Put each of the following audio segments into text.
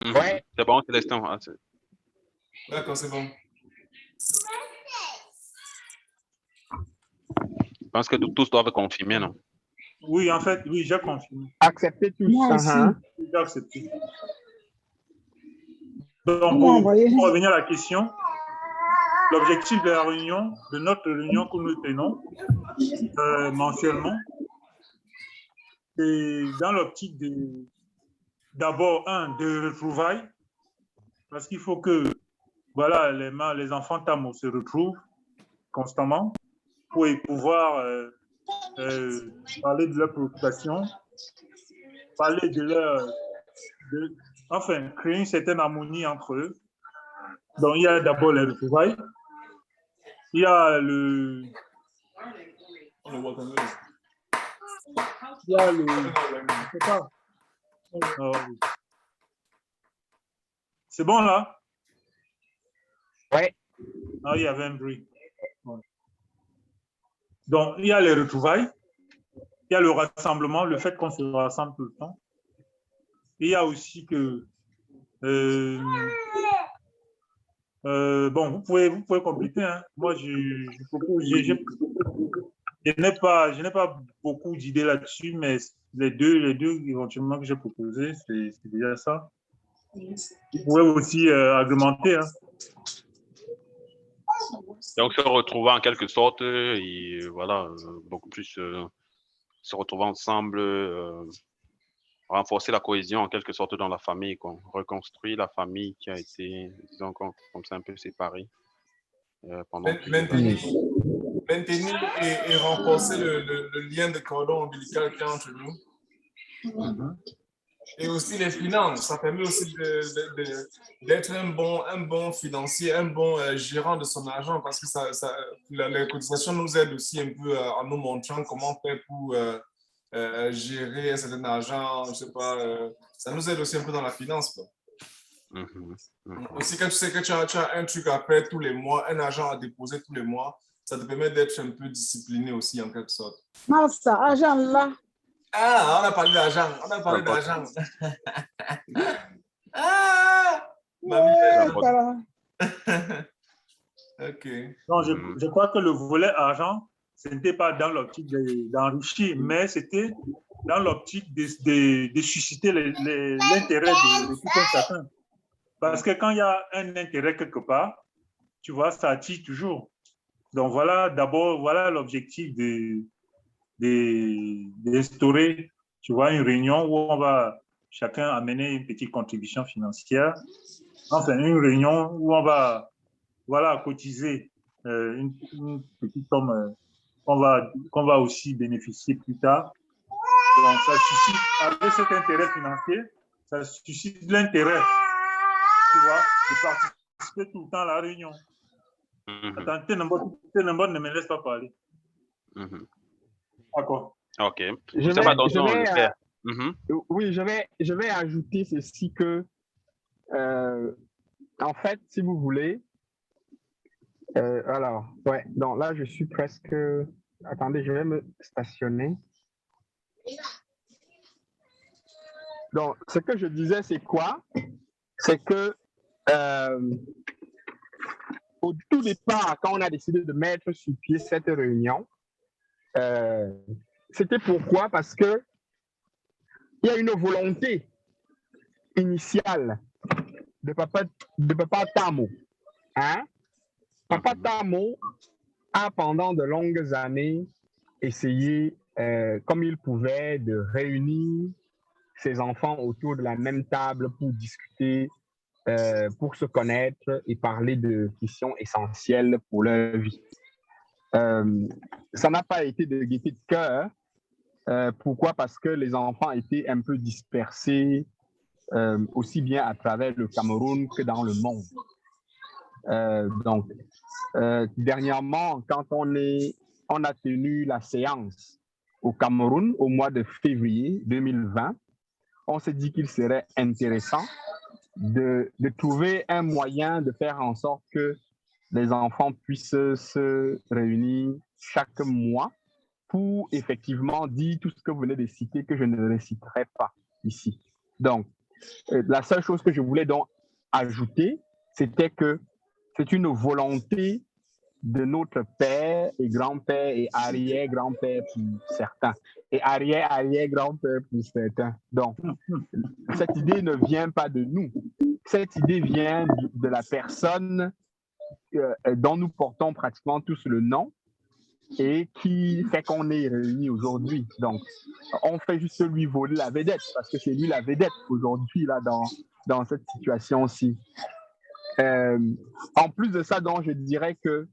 Mhm. C'est bon, Célestin. D'accord, c'est bon. Je pense que tous doivent confirmer, non? Oui, en fait, oui, j'ai confirmé. Acceptez tous. Moi aussi. J'ai accepté. Donc, Comment envoyer? pour revenir à la question, l'objectif de la réunion, de notre réunion que nous tenons mensuellement, c'est dans l'optique d'abord, de retrouvailles, parce qu'il faut que voilà, les enfants tamos se retrouvent constamment pour pouvoir parler de leurs préoccupations, parler enfin, créer une certaine harmonie entre eux. Donc, il y a d'abord les retrouvailles, il y a je sais pas. C'est bon là? Ouais. Ah, il y avait un bruit. Ouais. Donc, il y a les retrouvailles, il y a le rassemblement, le fait qu'on se rassemble tout le temps. Et il y a aussi que bon, vous pouvez compléter. Hein. Moi, je propose, je n'ai pas beaucoup d'idées là-dessus, mais les deux éventuellement que j'ai proposés, c'est déjà ça. Vous pouvez aussi argumenter. Hein. Donc, se retrouver en quelque sorte, et voilà, beaucoup plus se retrouver ensemble, renforcer la cohésion en quelque sorte dans la famille, quoi. Reconstruire la famille qui a été, disons, comme ça, un peu séparée pendant plusieurs années. Maintenir et renforcer le lien de cordon ombilical qu'il y a entre nous. Et aussi les finances, ça permet aussi d'être un bon financier, un bon gérant de son argent, parce que les cotisations nous aident aussi un peu en nous montrant comment faire pour gérer un certain argent, je sais pas, ça nous aide aussi un peu dans la finance, quoi. Aussi, quand tu sais que tu as un truc à faire tous les mois, un argent à déposer tous les mois, ça te permet d'être un peu discipliné aussi, en quelque sorte. Non, ça, argent là. Ah, on a parlé d'argent. On a parlé d'argent. Ah, mamie. OK. Donc, je crois que le volet argent, ce n'était pas dans l'optique d'enrichir, mais c'était dans l'optique de susciter l'intérêt de tout un chacun. Parce que quand il y a un intérêt quelque part, tu vois, ça attire toujours. Donc, voilà, d'abord, voilà l'objectif d'instaurer, tu vois, une réunion où on va chacun amener une petite contribution financière. Enfin, une réunion où on va, voilà, cotiser une petite somme qu'on va aussi bénéficier plus tard. Donc, ça suscite, avec cet intérêt financier, ça suscite l'intérêt, tu vois, de participer tout le temps à la réunion. Attends, Ténembot ne me laisse pas parler. D'accord. OK. Oui, je vais ajouter ceci que, en fait, si vous voulez, alors, ouais, donc là, je suis presque... Attendez, je vais me stationner. Donc, ce que je disais, c'est quoi? C'est que au tout départ, quand on a décidé de mettre sur pied cette réunion, c'était pourquoi? Parce que il y a une volonté initiale de papa Tamo. Hein? Papa Tamo a pendant de longues années essayé, comme il pouvait, de réunir ses enfants autour de la même table pour discuter, pour se connaître et parler de questions essentielles pour leur vie. Ça n'a pas été de gaieté de cœur. Pourquoi? Parce que les enfants étaient un peu dispersés, aussi bien à travers le Cameroun que dans le monde. Donc, dernièrement, quand on a tenu la séance au Cameroun au mois de février 2020, on s'est dit qu'il serait intéressant de trouver un moyen de faire en sorte que les enfants puissent se réunir chaque mois pour effectivement dire tout ce que vous venez de citer, que je ne réciterai pas ici. Donc, la seule chose que je voulais donc ajouter, c'était que c'est une volonté de notre père et grand-père et arrière-grand-père pour certains, et arrière-arrière-grand-père pour certains. Donc, cette idée ne vient pas de nous. Cette idée vient de la personne dont nous portons pratiquement tous le nom et qui fait qu'on est réunis aujourd'hui. Donc, on fait juste lui voler la vedette parce que c'est lui la vedette aujourd'hui là dans cette situation-ci. En plus de ça, donc, je dirais que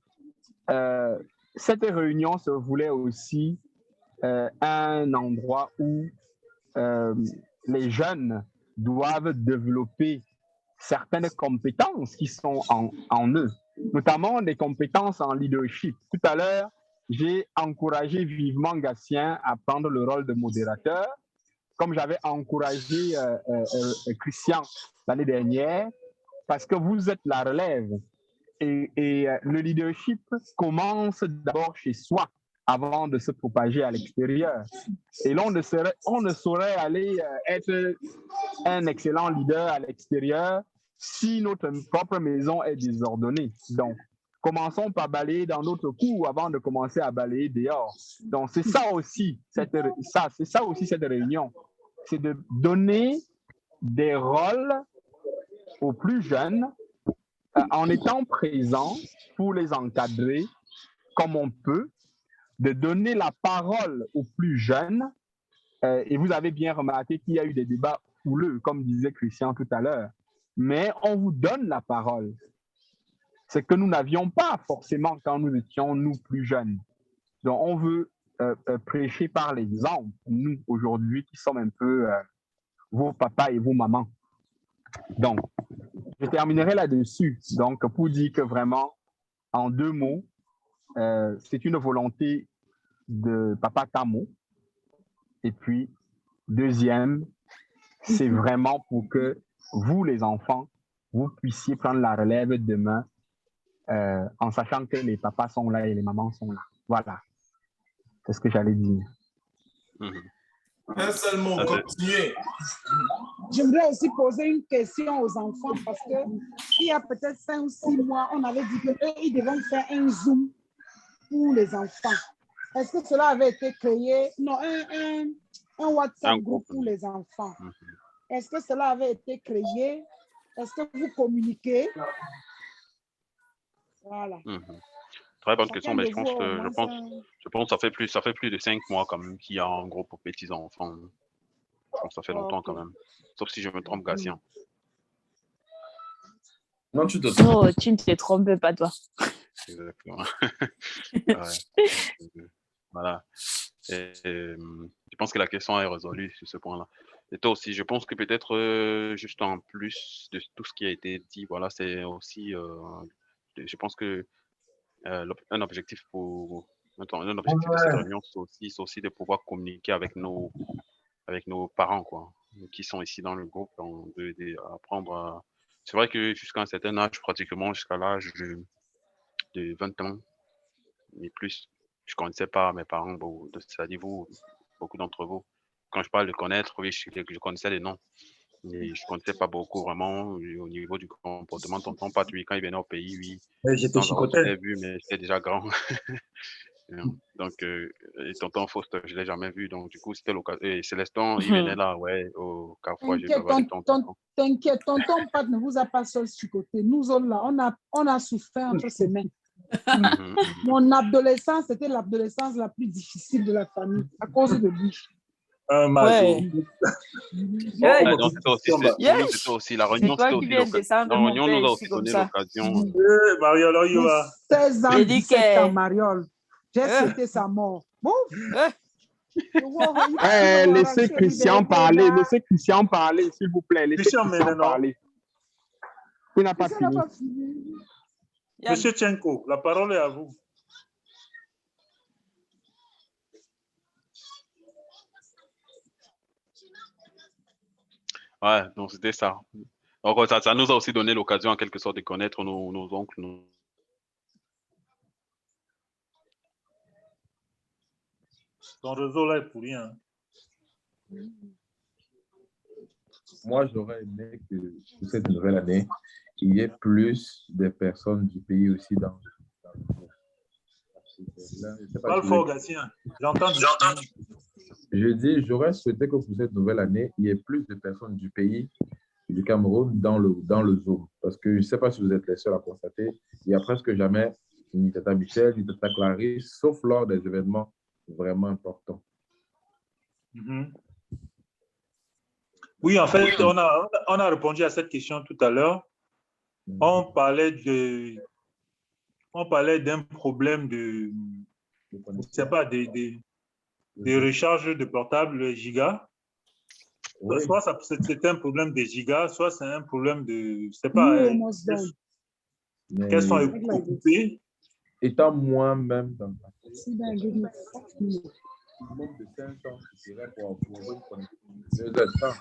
cette réunion se voulait aussi un endroit où les jeunes doivent développer certaines compétences qui sont en eux, notamment des compétences en leadership. Tout à l'heure, j'ai encouragé vivement Gatien à prendre le rôle de modérateur, comme j'avais encouragé Christian l'année dernière, parce que vous êtes la relève. Et le leadership commence d'abord chez soi avant de se propager à l'extérieur. Et là, on ne saurait aller être un excellent leader à l'extérieur si notre propre maison est désordonnée. Donc, commençons par balayer dans notre cour avant de commencer à balayer dehors. Donc, c'est ça aussi, cette réunion. C'est de donner des rôles aux plus jeunes en étant présent pour les encadrer comme on peut, de donner la parole aux plus jeunes. Et vous avez bien remarqué qu'il y a eu des débats houleux, comme disait Christian tout à l'heure. Mais on vous donne la parole. C'est que nous n'avions pas forcément quand nous étions, nous, plus jeunes. Donc, on veut prêcher par l'exemple, nous, aujourd'hui, qui sommes un peu vos papas et vos mamans. Donc, je terminerai là-dessus. Donc, pour dire que vraiment, en 2 mots, c'est une volonté de Papa Camo. Et puis, deuxième, c'est vraiment pour que vous, les enfants, vous puissiez prendre la relève demain en sachant que les papas sont là et les mamans sont là. Voilà. C'est ce que j'allais dire. Un seul mot, continuez. J'aimerais aussi poser une question aux enfants parce que il y a peut-être 5 ou 6 mois, on avait dit qu'ils devaient faire un Zoom pour les enfants. Est-ce que cela avait été créé? Non, un WhatsApp groupe pour les enfants. Est-ce que cela avait été créé? Est-ce que vous communiquez? Voilà. Très bonne question, mais je pense que ça fait plus de 5 mois quand même qu'il y a un groupe pour petits enfants. Donc ça fait longtemps quand même. Sauf si je me trompe, Gatien. Non, tu te trompes. Oh, tu ne te trompes pas, toi. Exactement. Ouais. Voilà. Et, je pense que la question est résolue sur ce point-là. Et toi aussi, je pense que peut-être juste en plus de tout ce qui a été dit, voilà, c'est aussi, je pense que un objectif un objectif de cette réunion, c'est aussi de pouvoir communiquer avec nos parents, quoi, qui sont ici dans le groupe, apprendre. C'est vrai que jusqu'à un certain âge, pratiquement jusqu'à l'âge de 20 ans et plus, je ne connaissais pas mes parents, c'est-à-dire vous, beaucoup d'entre vous. Quand je parle de connaître, oui, je connaissais les noms, mais je ne connaissais pas beaucoup vraiment au niveau du comportement. Tonton Pat, oui, quand il venait au pays, oui, J'étais chicoté. je l'ai vu, mais j'étais déjà grand. Donc, et tonton Faust, je ne l'ai jamais vu. Donc, du coup, c'était l'occasion. Et Célestin, il venait là, ouais, au Carrefour. T'inquiète, tonton Pat ne vous a pas seul chicoté. Nous autres, là, on a souffert entre ses mains. Mon adolescence, c'était l'adolescence la plus difficile de la famille à cause de lui. Ouais. Donc, c'était aussi la réunion. La réunion nous a aussi donné l'occasion. Mariole, 16 ans, 17 ans, Mariole. J'ai souhaité sa mort. Bon. Laissez Christian parler, s'il vous plaît. Laissez Christian parler. Il n'a pas fini. Monsieur Tchenko, la parole est à vous. Ouais, donc c'était ça. Donc ça nous a aussi donné l'occasion en quelque sorte de connaître nos oncles. Ton réseau là est pour rien. moi, j'aurais aimé que pour cette nouvelle année, il y ait plus de personnes du pays aussi dans le groupe. Là, je sais pas Parle si fort, Gatien. J'entends difficilement. je dis, j'aurais souhaité que pour cette nouvelle année, il y ait plus de personnes du pays, du Cameroun, dans le Zoom. Parce que je ne sais pas si vous êtes les seuls à constater, il n'y a presque jamais ni Tata Michel, ni Tata Clarisse, sauf lors des événements vraiment importants. Mhm. Oui, en fait, on a répondu à cette question tout à l'heure. On parlait d'un problème de, je sais pas, des recharges de portables gigas. Oui, Soit c'est un problème des gigas, soit c'est un problème de, je sais You pas, almost done. qu'elles sont mais occupées. étant moi-même dans le passé, See that, give me 5 minutes. minimum de 500 suffirait pour avoir une connexion de 2 heures de temps.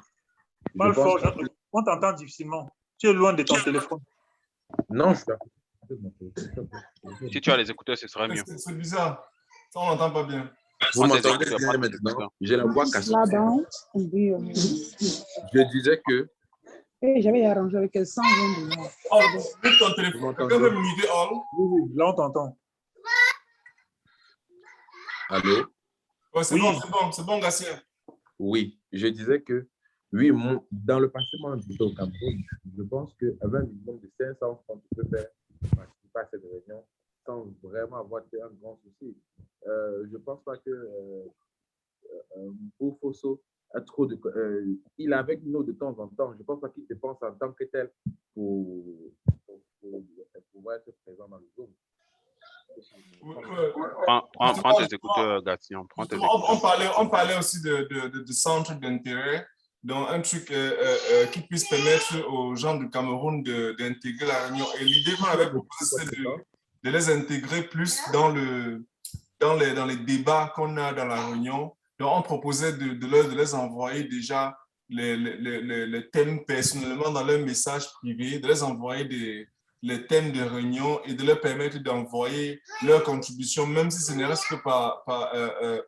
Je Parle pense fort, que... on t'entend difficilement. Tu es loin de ton téléphone. Non, je suis à côté de mon téléphone. Si tu as les écouteurs, ce serait mieux. C'est bizarre. Ça, on n'entend pas bien. Vous Prends tes m'entendez écouteurs, bien prends tes maintenant? écouteurs. J'ai la voix cassée. Slow down and do your music. Je disais que... Hey, j'avais arrangé avec elle 120 $. Oh, mute ton Vous téléphone. Quelqu'un m'entendez? peut muter all? Oui, là, on t'entend. Allô? Ouais, c'est Oui. bon, c'est bon, Gatien. Oui, je disais que, oui, dans le passé, moi, j'étais au Cameroun. Je pense qu'avec un minimum de 500 francs, tu peux faire participer à cette réunion sans vraiment avoir un grand souci. Je ne pense pas que Boufosso a trop de... il est avec nous de temps en temps. Je ne pense pas qu'il dépense en tant que tel pour pouvoir être présent dans le Zoom. Prends tes écouteurs, Gatien. Prends tes écouteurs. On parlait aussi de centre d'intérêt, donc un truc qui puisse permettre aux gens du Cameroun d'intégrer la réunion. Et l'idée qu'on avait proposée, c'est de les intégrer plus dans les débats qu'on a dans la réunion. Donc, on proposait de les envoyer déjà les thèmes personnellement dans leur message privé, de les envoyer les thèmes de réunion et de leur permettre d'envoyer leur contribution, même si ce ne reste que par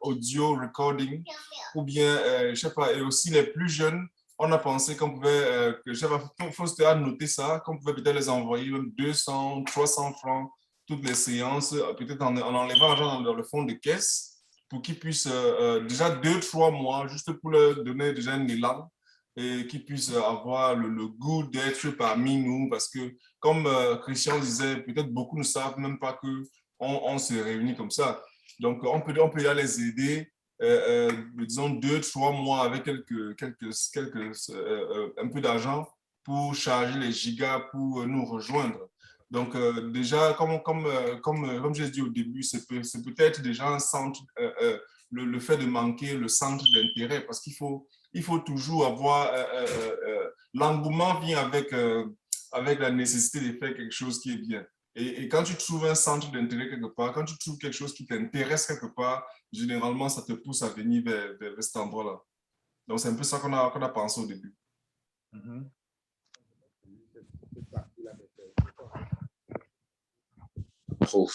audio recording ou bien, je ne sais pas, et aussi les plus jeunes, on a pensé qu'on pouvait, je sais pas, Faustin a noté ça, qu'on pouvait peut-être les envoyer même 200, 300 francs toutes les séances, peut-être en enlevant l'argent dans le fond de caisse pour qu'ils puissent déjà 2, 3 mois, juste pour leur donner déjà un élan et qu'ils puissent avoir le goût d'être parmi nous parce que, comme Christian disait, peut-être beaucoup ne savent même pas qu'on se réunit comme ça. Donc, on peut y aller les aider, disons 2, 3 mois avec un peu d'argent pour charger les gigas pour nous rejoindre. Donc, déjà, comme j'ai dit au début, c'est peut-être déjà un centre, le fait de manquer le centre d'intérêt, parce qu'il faut toujours avoir, l'engouement vient avec la nécessité de faire quelque chose qui est bien. Et quand tu trouves un centre d'intérêt quelque part, quand tu trouves quelque chose qui t'intéresse quelque part, généralement, ça te pousse à venir vers cet endroit-là. Donc, c'est un peu ça qu'on a pensé au début. Mhm.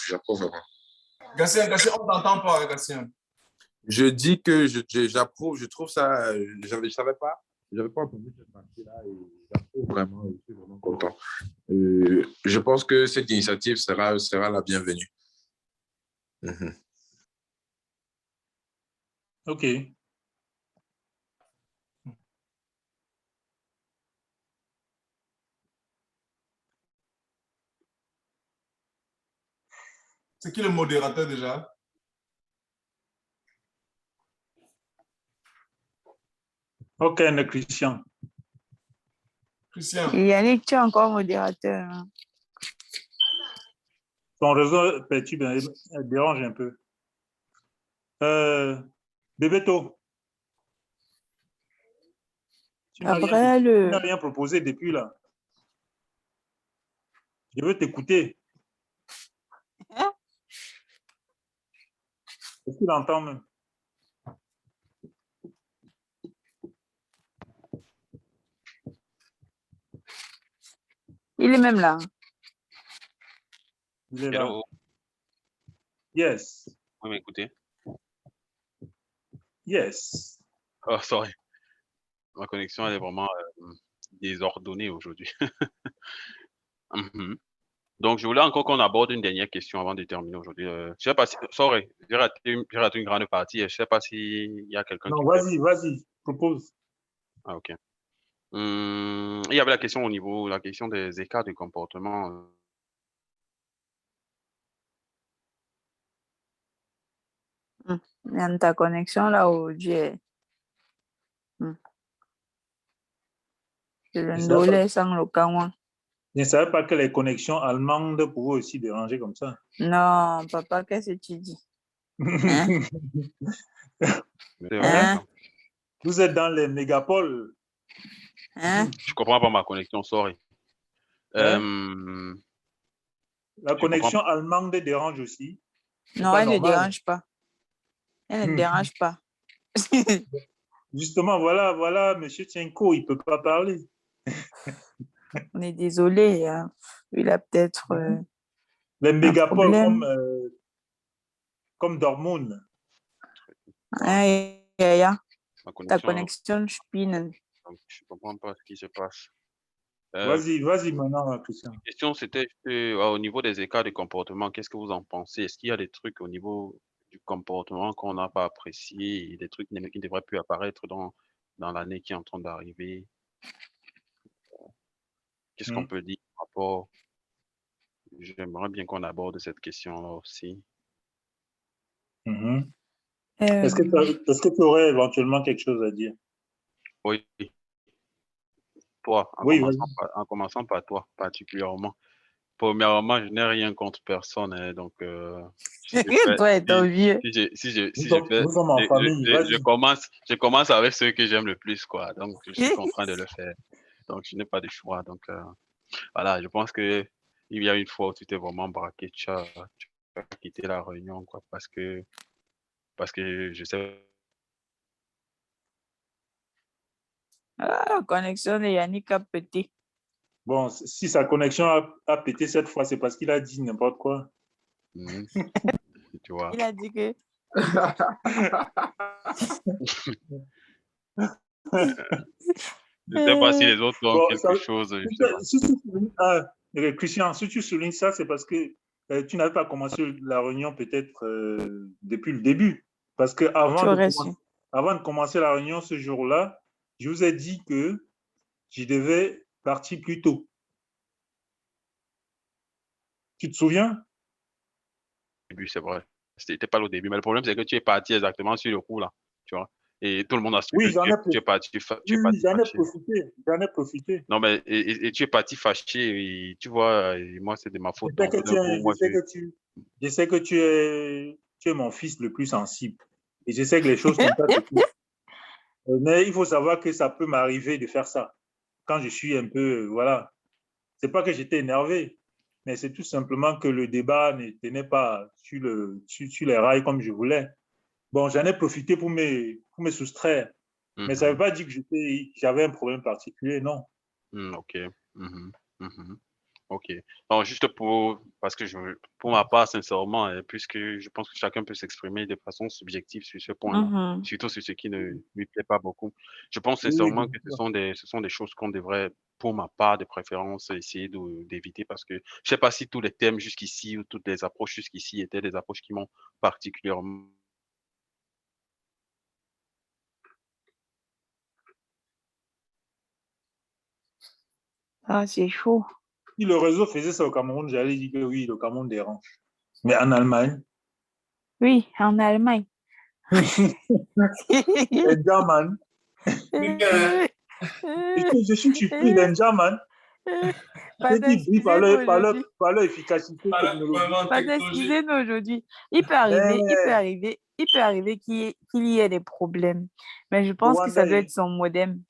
J'approuve vraiment. Gatien, on ne t'entend pas, Gatien. Je dis que j'approuve, je trouve ça, je ne savais pas, je n'avais pas entendu cette partie-là et j'approuve vraiment, je suis vraiment content. Je pense que cette initiative sera la bienvenue. Mhm. OK. C'est qui le modérateur déjà? OK, Christian. Christian. Yannick, tu es encore modérateur. Hein. Ton réseau perturbe, dérange un peu. Bébéto. Tu n'as rien proposé depuis là. Je veux t'écouter. Hein? Est-ce qu'il entend même? Il est même là. Il est là. Hello. Yes. Vous m'écoutez? Yes. Oh, sorry. Ma connexion, elle est vraiment désordonnée aujourd'hui. Mhm. Donc, je voulais encore qu'on aborde une dernière question avant de terminer aujourd'hui. Je sais pas si, sorry, j'ai raté une grande partie. Je sais pas s'il y a quelqu'un Non, qui peut. vas-y, propose. Ah, ok. Il y avait la question au niveau, la question des écarts de comportement. En ta connexion là aujourd'hui, c'est le Je ne savais pas, ndolé sans le kawa. je ne savais pas que les connexions allemandes pouvaient aussi déranger comme ça. Non, papa, qu'est-ce que tu dis? Hein? C'est vrai, Hein? ça. Vous êtes dans les mégapoles. Hein? Je comprends pas ma connexion, sorry. Hein? Euh, La je comprends. connexion allemande dérange aussi. C'est Non, pas elle ne normal. dérange pas. Elle ne dérange pas. Justement, voilà, Monsieur Tienko, il ne peut pas parler. On est désolé, hein. Il a peut-être Les un mégapoles problème. comme Dortmund. Aïe, aïe, aïe. Ma Ta connexion, connexion spinne. donc, je comprends pas ce qui se passe. Vas-y maintenant, Christian. La question, c'était au niveau des écarts de comportement, qu'est-ce que vous en pensez? Est-ce qu'il y a des trucs au niveau du comportement qu'on n'a pas apprécié et des trucs qui ne devraient plus apparaître dans l'année qui est en train d'arriver? Qu'est-ce qu'on peut dire par rapport? J'aimerais bien qu'on aborde cette question-là aussi. Mhm. Euh, Est-ce que tu aurais éventuellement quelque chose à dire? Oui, toi, Oui, vas-y. en commençant par toi particulièrement. Premièrement, je n'ai rien contre personne, hein, donc si je fais, Toi étant vieux. Nous si je sommes, fais, nous sommes en famille, vas-y. je commence avec ceux que j'aime le plus, quoi. Donc, je suis contraint de le faire. Donc, je n'ai pas de choix. Donc, voilà, je pense que il y a une fois où tu t'es vraiment braqué, tu as quitté la réunion, quoi, parce que je sais. Ah, la connexion de Yannick a pété. Bon, si sa connexion a pété cette fois, c'est parce qu'il a dit n'importe quoi. Mhm, tu vois. Il a dit que Je sais pas si les autres ont Bon, quelque chose, je sais pas. Christian, si tu soulignes ça, c'est parce que tu n'avais pas commencé la réunion peut-être depuis le début. Parce que tu aurais su. avant de commencer la réunion ce jour-là, je vous ai dit que je devais partir plus tôt. Tu te souviens? Début, c'est vrai. C'était pas le début, mais le problème, c'est que tu es parti exactement sur le coup, là, tu vois. Et tout le monde a su que Oui, tu es parti, tu es oui, parti j'en ai fâché. profité. J'en ai profité. Non, mais et tu es parti fâché, et tu vois, et moi, c'est de ma Je faute. sais Donc, que tout d'un coup, moi, je sais que tu es mon fils le plus sensible. Et je sais que les choses sont pas techniques. Mais il faut savoir que ça peut m'arriver de faire ça. Quand je suis un peu, voilà. C'est pas que j'étais énervé, mais c'est tout simplement que le débat ne tenait pas sur les rails comme je voulais. Bon, j'en ai profité pour me soustraire. Mais ça ne veut pas dire que j'avais un problème particulier, non. Ok. Mhm, mhm. Ok. Alors, juste parce que pour ma part, sincèrement, puisque je pense que chacun peut s'exprimer de façon subjective sur ce point-là, surtout sur ce qui ne lui plaît pas beaucoup, je pense Oui, oui, sincèrement que ce sont des choses qu'on devrait, pour ma part, de préférence, essayer d'éviter parce que je sais pas si tous les thèmes jusqu'ici ou toutes les approches jusqu'ici étaient des approches qui m'ont particulièrement. Ah, c'est chaud. si le réseau faisait ça au Cameroun, j'allais dire que oui, le Cameroun dérange. Mais en Allemagne, Oui, en Allemagne. les German, je suis surpris, les German, ceux Pardon, qui brillent excusez-nous aujourd'hui. par leur efficacité technologique. Vraiment Pardon, technologie. excusez-nous aujourd'hui. Mais Il peut arriver qu'il y ait des problèmes. Mais je pense que ça doit Rwandais, être son modem.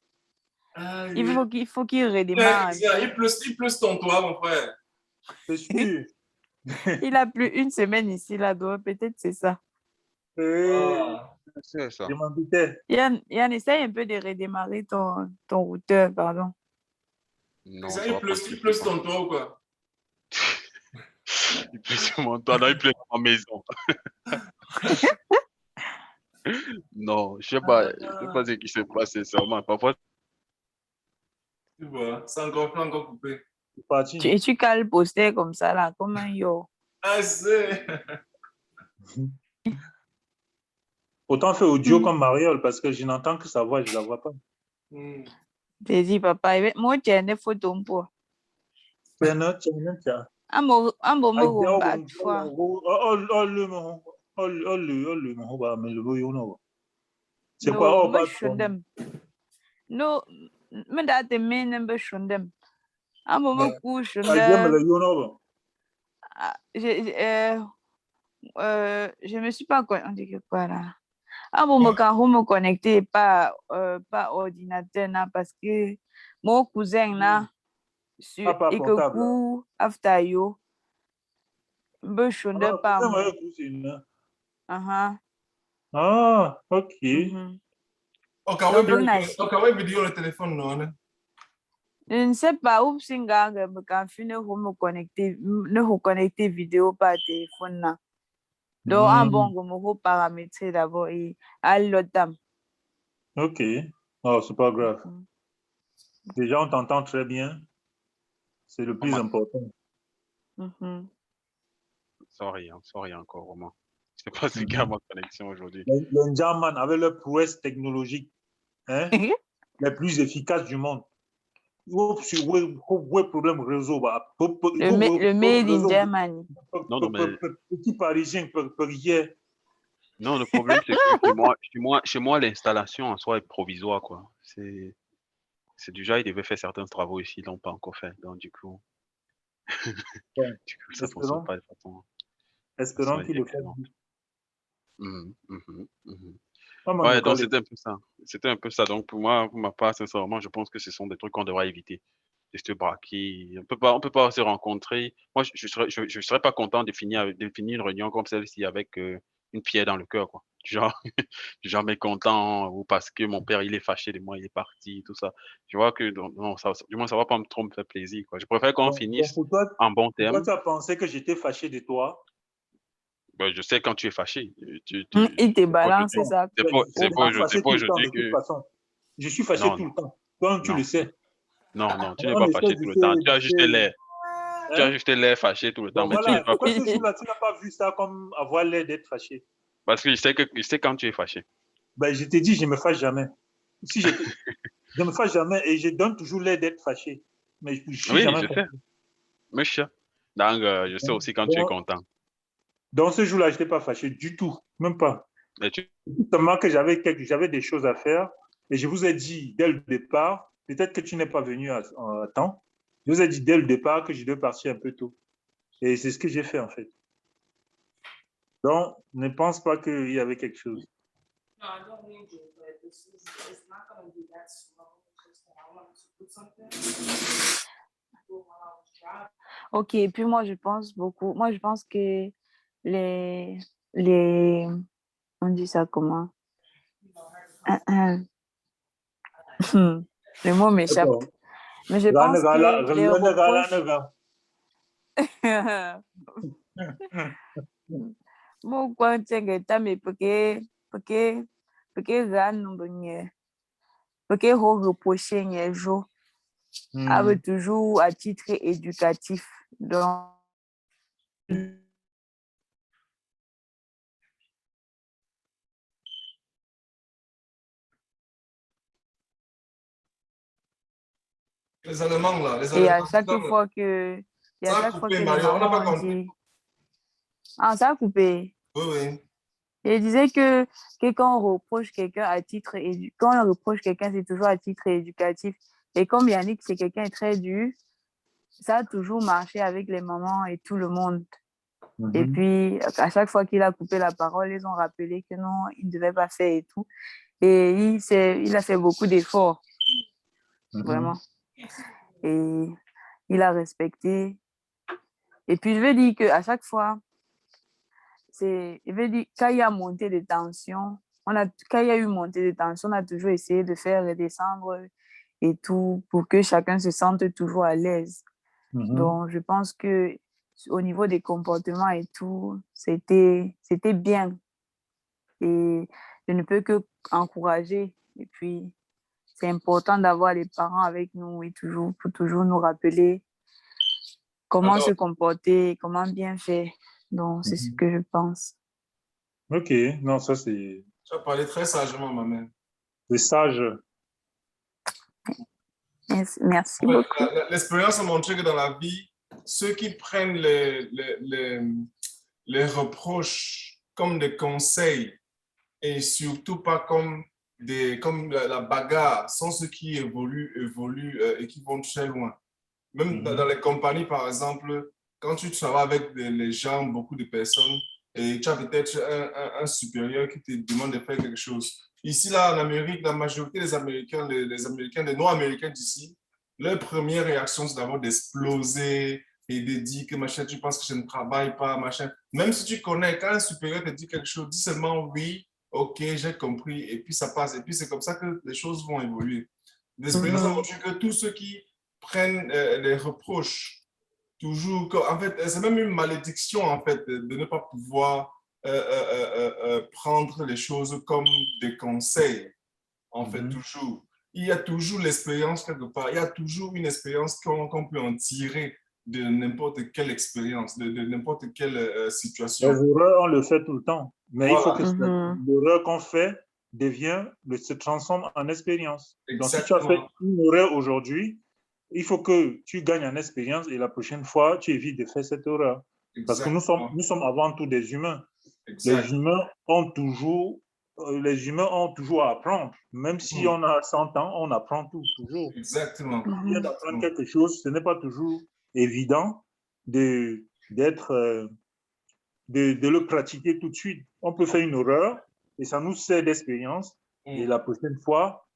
Ah, Il faut qu'il redémarre un peu. il pleut ton toit, mon frère. c'est sûr. Il a plu une semaine ici, là, donc peut-être c'est ça. Ah. C'est ça. Je m'en doutais. Yann, essaye un peu de redémarrer ton routeur, pardon. Non, ça va pas Il plus. pleut ton toit ou quoi? Il pleut sur mon toit, non, il pleut dans ma maison. Non, je sais pas ce qui se passe sincèrement. Parfois, Tu vois, c'est encore coupé. C'est parti. Et tu cales le poster comme ça, là, comme un yo. Ah, c'est. Autant faire audio comme Mariole parce que je n'entends que sa voix, je ne la vois pas. J'ai dit, papa, moi, j'ai une photo pour. Tiens, tiens, tiens. Un mot, Ai on deo bat bon fois. le mo le mo ba me le yo no. C'est quoi No, oh me pas shundem. No, me da te menen be shundem. Un mot, me couche, j'aime le yo no. je me suis pas connecté. On dit que quoi là? Un moment quand on me connecter pas ordinateur là, parce que mon cousin là sur Pas et que portable. coup after yo be shunde Ah, pas cousin moi. ouais cousine. Ah, OK. Ok, Donc ouais, vidéo le téléphone, non? Hein? je ne sais pas où c'est me quand fin ne reconnecter vidéo par téléphone là. Donc un bon go me paramétrer d'abord et à l'autre. OK. Oh, c'est pas grave. Déjà, on t'entend très bien. C'est le plus important. Sorry encore, vraiment. Je sais pas si y a ma connexion aujourd'hui. Les Germains avec leur prouesse technologique, hein, les plus efficaces du monde. Ouais, problème réseau. Le made in Germany. Non, mais Petit parisien, hier. non, le problème, c'est que chez moi, l'installation en soi est provisoire, quoi. C'est déjà, ils devaient faire certains travaux ici, ils l'ont pas encore fait. Donc, du coup, ça fonctionne pas de façon Espérons qu'il le fasse. excellente. Ah, Ouais, donc c'était un peu ça. C'était un peu ça. Donc, pour moi, pour ma part, sincèrement, je pense que ce sont des trucs qu'on devrait éviter. De se braquer. On peut pas se rencontrer. Moi, je serais pas content de finir une réunion comme celle-ci avec une pierre dans le cœur, quoi. Genre, genre mécontent ou parce que mon père, il est fâché de moi, il est parti, tout ça. Je vois que, non, du moins, ça va pas trop me faire plaisir, quoi. Je préfère qu'on Donc, finisse pour toi, en bon terme. tu as pensé que j'étais fâché de toi? Ben, je sais quand tu es fâché. Il te balance ça. C'est pas fâché tout aujourd'hui le temps, de toute que, façon. Je suis fâché non, tout non, le temps. Toi, tu non, le sais. non, tu n'es On pas essaie fâché tout le temps. Tu as juste l'air. Tu as Hein? juste l'air fâché tout le temps, Donc mais tu n'es voilà, pas pourquoi ce fâché. jour-là, tu n'as pas vu ça comme avoir l'air d'être fâché? Parce que je sais quand tu es fâché. Ben, je t'ai dit, je ne me fâche jamais. Si je ne me fâche jamais et je donne toujours l'air d'être fâché. Mais je ne suis Oui, jamais je fâché. sais. Monsieur. Donc, je sais aussi quand tu es content. Dans ce jour-là, je n'étais pas fâché du tout, même pas. Et tu... Seulement que j'avais des choses à faire et je vous ai dit dès le départ, peut-être que tu n'es pas venu à temps, je vous ai dit dès le départ que je devais partir un peu tôt. Et c'est ce que j'ai fait en fait. Donc, ne pense pas qu'il y avait quelque chose. No, I don't need it, but it's not gonna be that slow. I want to put something. Ok, et puis moi je pense beaucoup. Moi je pense que les on dit ça comment? Le mot m'échappe. Mais je pense que les reproches. Moi quoi que t'as mais porque gano bonye. Porque reprocher les jours. Avec toujours à titre éducatif. Donc Les Allemands, là. Les et Allemands. à chaque fois que et à Ça a chaque fois coupé, que les Mario. On n'a pas mamans ont compris. dit ah ça a coupé. Oui, oui. Je disais que quand on reproche quelqu'un à titre quand on reproche quelqu'un, c'est toujours à titre éducatif. Et comme Yannick, c'est quelqu'un de très dur, ça a toujours marché avec les mamans et tout le monde. Et puis, à chaque fois qu'il a coupé la parole, ils ont rappelé que non, il ne devait pas faire et tout. Et il a fait beaucoup d'efforts, vraiment. Et il a respecté. Et puis, je veux dire qu'à chaque fois, je veux dire, quand il y a montée de tension, quand il y a eu montée de tension, on a toujours essayé de faire redescendre et tout pour que chacun se sente toujours à l'aise. Donc, je pense que au niveau des comportements et tout, c'était bien. Et je ne peux que encourager. Et puis, c'est important d'avoir les parents avec nous et toujours, pour toujours nous rappeler comment Alors, se comporter, comment bien faire. Donc, c'est ce Mhm. que je pense. Ok, non, ça tu as parlé très sagement, ma mère. c'est sage. Merci En fait, beaucoup. l'expérience a montré que dans la vie, ceux qui prennent les reproches comme des conseils et surtout pas comme, comme la bagarre sont ceux qui évoluent et qui vont très loin. Même dans Mhm. les compagnies, par exemple, quand tu travailles avec les gens, beaucoup de personnes, et tu as peut-être un supérieur qui te demande de faire quelque chose. Ici, là, en Amérique, la majorité des Américains, les Américains, les non-Américains d'ici, leur première réaction, c'est d'abord d'exploser et de dire que, machin, tu penses que je ne travaille pas, machin. Même si tu connais, quand un supérieur te dit quelque chose, dis seulement oui, ok, j'ai compris, et puis ça passe. Et puis c'est comme ça que les choses vont évoluer. L'expérience a Mhm. montré que tous ceux qui prennent les reproches toujours, en fait, c'est même une malédiction, en fait, de ne pas pouvoir prendre les choses comme des conseils, en fait, Mhm. toujours. Il y a toujours l'expérience quelque part, il y a toujours une expérience qu'on peut en tirer de n'importe quelle expérience, de n'importe quelle Les situation. erreurs, on le fait tout le temps. Mais il faut que Voilà, Mhm. l'erreur qu'on fait se transforme en expérience. Donc, si tu as fait exactement. une erreur aujourd'hui, il faut que tu gagnes en expérience et la prochaine fois, tu évites de faire cette erreur. Parce que Exactement. nous sommes avant tout des humains. Exact. Les humains les humains ont toujours à apprendre. Même si Hmm. on a 100 ans, on apprend toujours. Exactement. Quand on vient Mhm. d'apprendre Exactement. quelque chose, ce n'est pas toujours évident d'être de le pratiquer tout de suite. On peut faire une erreur et ça nous sert d'expérience. Et Hmm. la prochaine fois,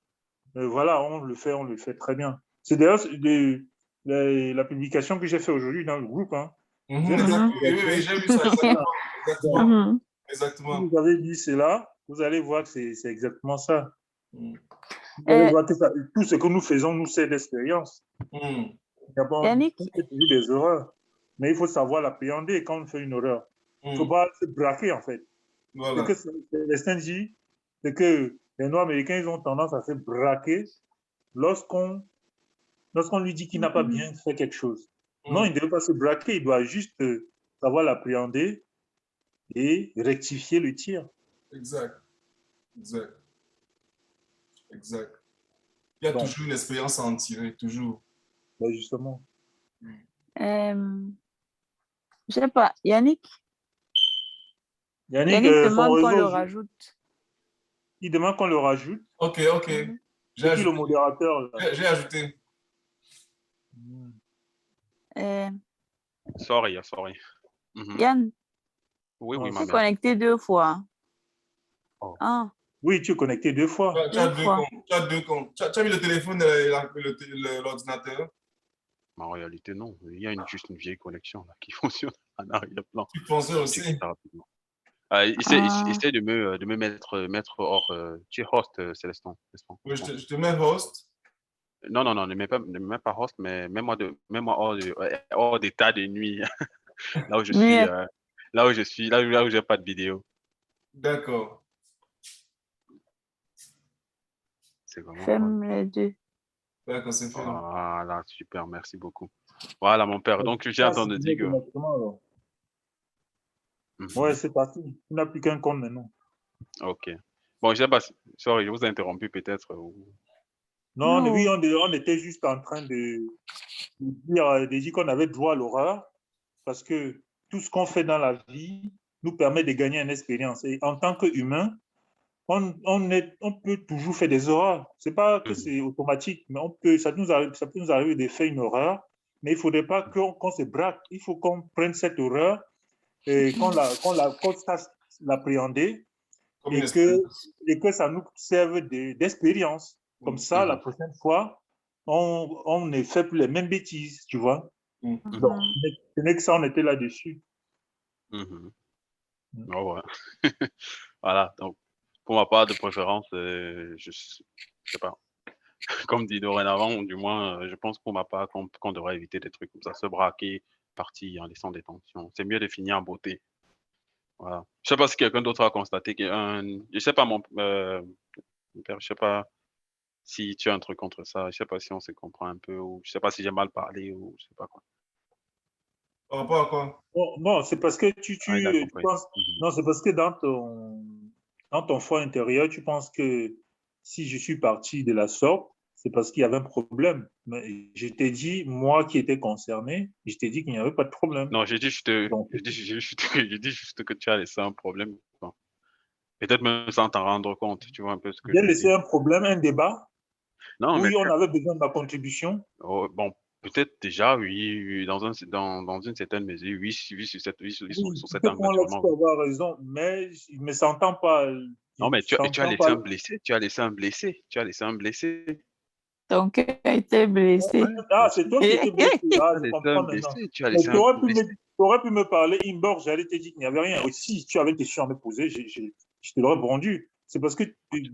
voilà, on le fait très bien. C'est d'ailleurs la publication que j'ai fait aujourd'hui dans le groupe. Hein. J'ai Mhm, fait une exact. Mhm. Oui, oui, oui, publication. j'ai vu ça, exactement. Donc, Exactement. Mhm. si Exactement. vous avez lu cela, vous allez voir que c'est exactement ça. Hmm. Vous allez Euh, voir que tout ce que nous faisons nous sert d'expérience. Hmm. D'abord, Yannick, on fait toujours des erreurs, mais il faut savoir l'appréhender quand on fait une erreur. Il ne faut Hmm. pas se braquer, en fait. Ce que Voilà. Célestin dit, c'est que les Noirs-Américains, ils ont tendance à se braquer lorsqu'on lui dit qu'il n'a pas bien fait quelque chose. Non, Hmm. il ne devait pas se braquer, il doit juste savoir l'appréhender et rectifier le tir. Exact. Exact. Exact. Il y a Donc, toujours une expérience à en tirer, toujours. ben justement. euh, je sais pas, Yannick, Yannick son demande qu'on le réseau, rajoute. il demande qu'on le rajoute. Ok, ok. Mhm. J'ai C'est qui le ajouté. modérateur là? J'ai ajouté. Euh, Sorry, sorry. Mhm. Yann, Oui, oui, Ah, ma tu es mère. connecté 2 fois. Oh, Ah, oui, tu es connecté 2 fois. Tu as deux deux fois. comptes. Tu as deux comptes. Tu as mis le téléphone et l'ordinateur. mais en réalité, non. Il y a juste une vieille connexion là, qui fonctionne en arrière-plan. Tu pensais Je vais aussi. checker ça rapidement. Ah, Essaie de me mettre hors. Tu es host, Célestin, n'est-ce pas? Oui, je te mets host. Non, non, non, ne me mets pas host, mais mets-moi hors d'état de nuit, là où je suis, muet. là où j'ai pas de vidéo. D'accord. C'est vraiment quoi? Ferme les deux. D'accord, c'est fait. Voilà, super, merci beaucoup. Voilà, mon père. Donc, j'ai Ah, entendu c'est dire fini que. automatiquement alors. Ouais, Mhm, c'est parti. Tu n'as plus qu'un compte maintenant. ok. Bon, je sais pas, sorry, je vous ai interrompu peut-être. Non, oui, Non. on était juste en train de dire qu'on avait droit à l'horreur parce que tout ce qu'on fait dans la vie nous permet de gagner une expérience. Et en tant qu'humain, on peut toujours faire des erreurs. C'est pas que Mhm, c'est automatique, mais ça peut nous arriver de faire une erreur, mais il ne faudrait pas qu'on se braque. Il faut qu'on prenne cette erreur et qu'on sache l'appréhender Comme une et expérience. que ça nous serve d'expérience. Comme ça, la mhm, prochaine fois, on ne fait plus les mêmes bêtises, tu vois. Mm. Donc, Mhm. ce n'est que ça, on était là-dessus. mhm. Oh, ouais. Voilà, donc, pour ma part de préférence, je sais pas. Comme dit dorénavant, du moins, je pense pour ma part qu'on devrait éviter des trucs comme ça, se braquer, partir en laissant des tensions. C'est mieux de finir en beauté. Voilà. Je sais pas si quelqu'un d'autre a constaté je sais pas mon père, je sais pas Si tu as un truc contre ça, je sais pas si on se comprend un peu, ou je sais pas si j'ai mal parlé, ou je sais pas quoi. Par rapport à quoi? Bon, non, c'est parce que Ah, il a tu compris. penses. Non, c'est parce que dans ton fort intérieur, tu penses que si je suis parti de la sorte, c'est parce qu'il y avait un problème. Mais je t'ai dit, moi qui étais concerné, je t'ai dit qu'il n'y avait pas de problème. Non, j'ai dit juste, Donc, j'ai dit juste que tu as laissé un problème, quoi. Peut-être même sans t'en rendre compte, tu vois un peu ce que j'ai je veux laissé dire. un problème, un débat, Non, mais où on avait besoin de ma contribution. oh, bon, peut-être déjà, oui, oui, dans une certaine mesure, oui, oui, Oui, sur sur cet ce angle point-là, tu sûrement, peux oui. avoir raison, mais il ne me s'entend pas. Non, mais Je tu as s'entends laissé pas. un blessé, tu as laissé un blessé, tu as laissé un blessé, Ton cœur a été ouais, blessé. Ah, bien c'est sûr. toi qui étais blessé. Ah, Tu as je laissé un comprends maintenant. blessé, tu as Mais laissé un blessé. tu aurais pu me parler inbox, j'allais te dire qu'il n'y avait rien. Et si tu avais des questions à me poser, je te l'aurais répondu. C'est parce que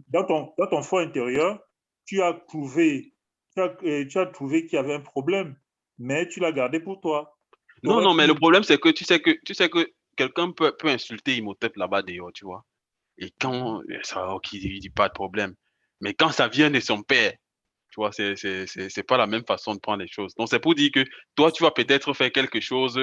dans ton fort intérieur, tu as trouvé, tu as trouvé qu'il y avait un problème, mais tu l'as gardé pour toi. Tu Non, aurais non, mais le pu. problème, c'est que tu sais que quelqu'un peut insulter Imhotep là-bas dehors, tu vois. Et quand, ça, ok, il dit pas de problème. Mais quand ça vient de son père, tu vois, c'est pas la même façon de prendre les choses. Donc, c'est pour dire que toi, tu vas peut-être faire quelque chose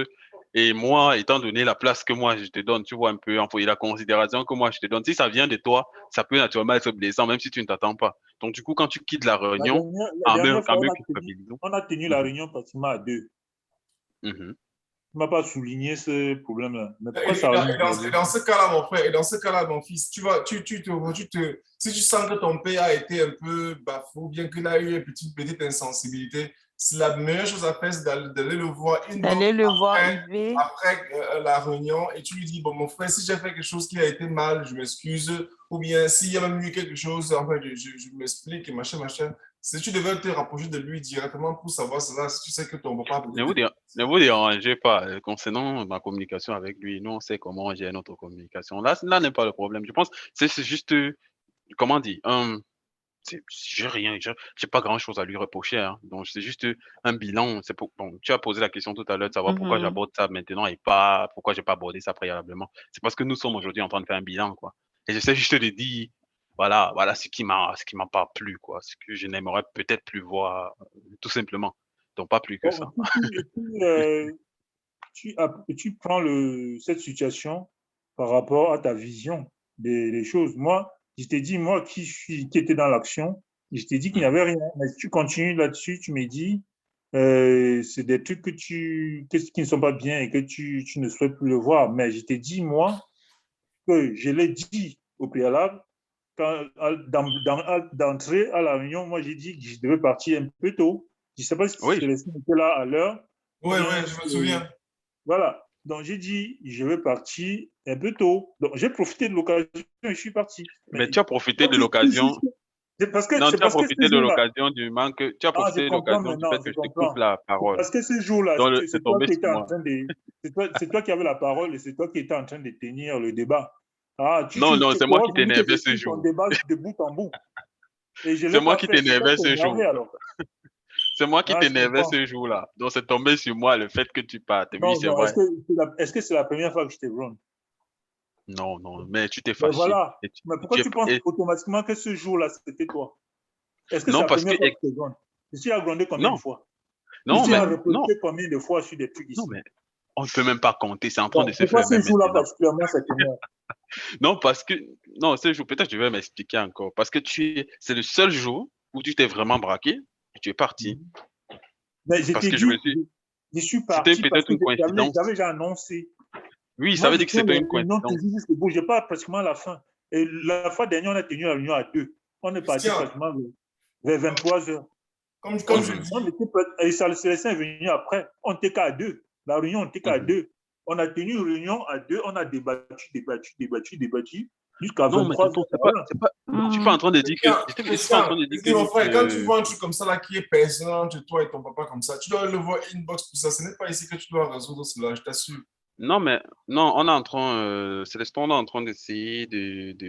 et moi, étant donné la place que moi, je te donne, tu vois un peu, et la considération que moi, je te donne, si ça vient de toi, ça peut naturellement être blessant, même si tu ne t'attends pas. Donc, du coup, quand tu quittes la réunion, La dernière en fois, mieux culpabilisant. on a tenu la Mhm, réunion pratiquement à deux. mhm. Tu ne m'as pas souligné ce problème-là. Mais pourquoi Et ça dans, revient et aujourd'hui? dans ce cas-là, mon frère, et dans ce cas-là, mon fils, si tu sens que ton père a été un peu bafou, bien qu'il a eu une petite insensibilité, c'est la meilleure chose à faire, c'est d'aller le voir une fois D'aller le voir, après, Yves. la réunion et tu lui dis, bon, mon frère, si j'ai fait quelque chose qui a été mal, je m'excuse, ou bien s'il y a même eu quelque chose, enfin, je m'explique, machin, machin. Si tu devais te rapprocher de lui directement pour savoir cela, si tu sais que ton papa Ne peut-être. vous, dé- ne vous dérangez pas concernant ma communication avec lui. Nous, on sait comment gérer notre communication. Là n'est pas le problème. Je pense que c'est juste, comment dire, j'ai rien, j'ai pas grand-chose à lui reprocher, hein. Donc, c'est juste un bilan. Bon, tu as posé la question tout à l'heure de savoir pourquoi Mhm. j'aborde ça maintenant et pas pourquoi j'ai pas abordé ça préalablement. C'est parce que nous sommes aujourd'hui en train de faire un bilan, quoi. Et j'essaie juste de dire, voilà ce qui m'a pas plu, quoi. Ce que je n'aimerais peut-être plus voir, tout simplement. Donc, pas plus que Bon, ça. et puis, tu prends cette situation par rapport à ta vision des choses. Moi, je t'ai dit, moi qui était dans l'action, je t'ai dit qu'il n'y avait rien. Mais tu continues là-dessus, tu me dis, c'est des trucs qui ne sont pas bien et que tu ne souhaites plus le voir. Mais je t'ai dit, moi, que je l'ai dit au préalable, d'entrer à la réunion, moi, j'ai dit que je devais partir un peu tôt. Je ne sais pas si Oui, Célestine était là à l'heure ou Oui, oui, bien je me souviens. voilà. Donc, j'ai dit, je vais partir un peu tôt. Donc, j'ai profité de l'occasion et je suis parti. mais Mais tu as profité toi, de l'occasion. Non, c'est tu as parce que ce profité de jour-là, l'occasion du manque. Tu as ah, je profité de comprends l'occasion du fait maintenant, je que je te coupe comprends. la C'est parole. parce que ce jour-là, Donc, c'est c'est toi tombé qui sur étais en moi. train de, c'est toi qui avais la parole et c'est toi qui étais en train de tenir le débat. Ah, Non, non, tu c'est moi aurais qui voulu que je t'énervais ce suive ton jour. débat de bout en bout. Et je ne C'est l'ai moi pas qui fait. C'est toi t'énervais qui t'es ce énervé jour. alors. C'est moi qui Ah, je t'énervais comprends. ce jour-là. Donc, c'est tombé sur moi le fait que tu partes. Oui, Non, c'est non, vrai. est-ce que c'est la première fois que je te run? Non, non, mais tu t'es Mais fâché. voilà. Mais pourquoi Tu es- tu penses et- automatiquement que ce jour-là, c'était toi? Est-ce que c'est non, la parce que, première fois que tu te grondes? Je suis grondé combien de non, fois? Je non, suis mais, non, reproché combien de fois sur des trucs non, ici? mais on ne peut même pas compter. C'est en train de Donc, se pourquoi faire ce même jour-là maintenant. particulièrement, ça t'énerve? Non, parce que, non, ce jour, peut-être je vais m'expliquer encore. Parce que c'est le seul jour où tu t'es vraiment braqué et tu es parti. Mais je Parce t'ai que je me dit, suis, je suis c'était parti parce peut-être que une coïncidence. j'avais déjà annoncé. Oui, ça Moi, veut je dire que tiens c'était les une réunions coïncidence. toujours jusqu'au bout. Je pars pratiquement à la fin. Et la fois dernière, on a tenu la réunion à 2. On est parti Christian, pratiquement vers 23 heures. comme je Mhm. dis, Et ça, Célestin est venu après. On n'était qu'à 2. La réunion, on n'était qu'à Mhm. 2. On a tenu une réunion à 2. On a débattu jusqu'à Non, mais 23 tonton, heures. Voilà. je suis pas en Mhm. train de dire que, je suis pas en Christian, train de dire que, mon frère, quand tu vois un truc comme ça là qui est personnel entre toi et ton papa comme ça, tu dois le voir inbox pour ça. Ce n'est pas ici que tu dois résoudre cela, je t'assure. non, mais, non, on est en train, Célestin, on est en train d'essayer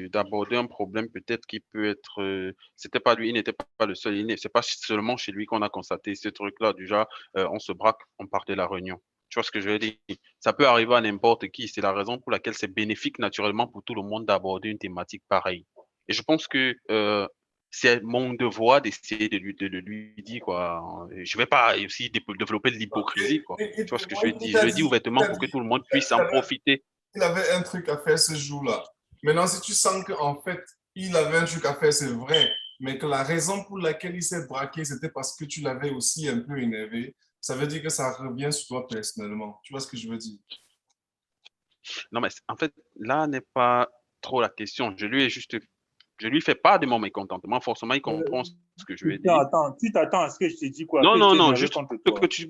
d'aborder un problème peut-être qui peut être, c'était pas lui, il n'était pas le seul, c'est pas seulement chez lui qu'on a constaté ce truc-là, déjà, on se braque, on part de la réunion. Tu vois ce que je veux dire? Ça peut arriver à n'importe qui, c'est la raison pour laquelle c'est bénéfique naturellement pour tout le monde d'aborder une thématique pareille. Et je pense que, c'est mon devoir d'essayer de lui dire, quoi. Je vais pas aussi développer de l'hypocrisie, quoi. Tu vois ce que je veux dire? Je le dis ouvertement pour que tout le monde puisse en profiter. Il avait un truc à faire ce jour-là. Maintenant, si tu sens qu'en fait, il avait un truc à faire, c'est vrai, mais que la raison pour laquelle il s'est braqué, c'était parce que tu l'avais aussi un peu énervé, ça veut dire que ça revient sur toi personnellement. Tu vois ce que je veux dire? Non, mais en fait, là n'est pas trop la question. Je lui fais part de mon mécontentement. Forcément, il comprend ce que je lui ai dit. Tu t'attends à ce que je te dise quoi? Non, Que je non, t'ai non, énervé juste contre toi. que tu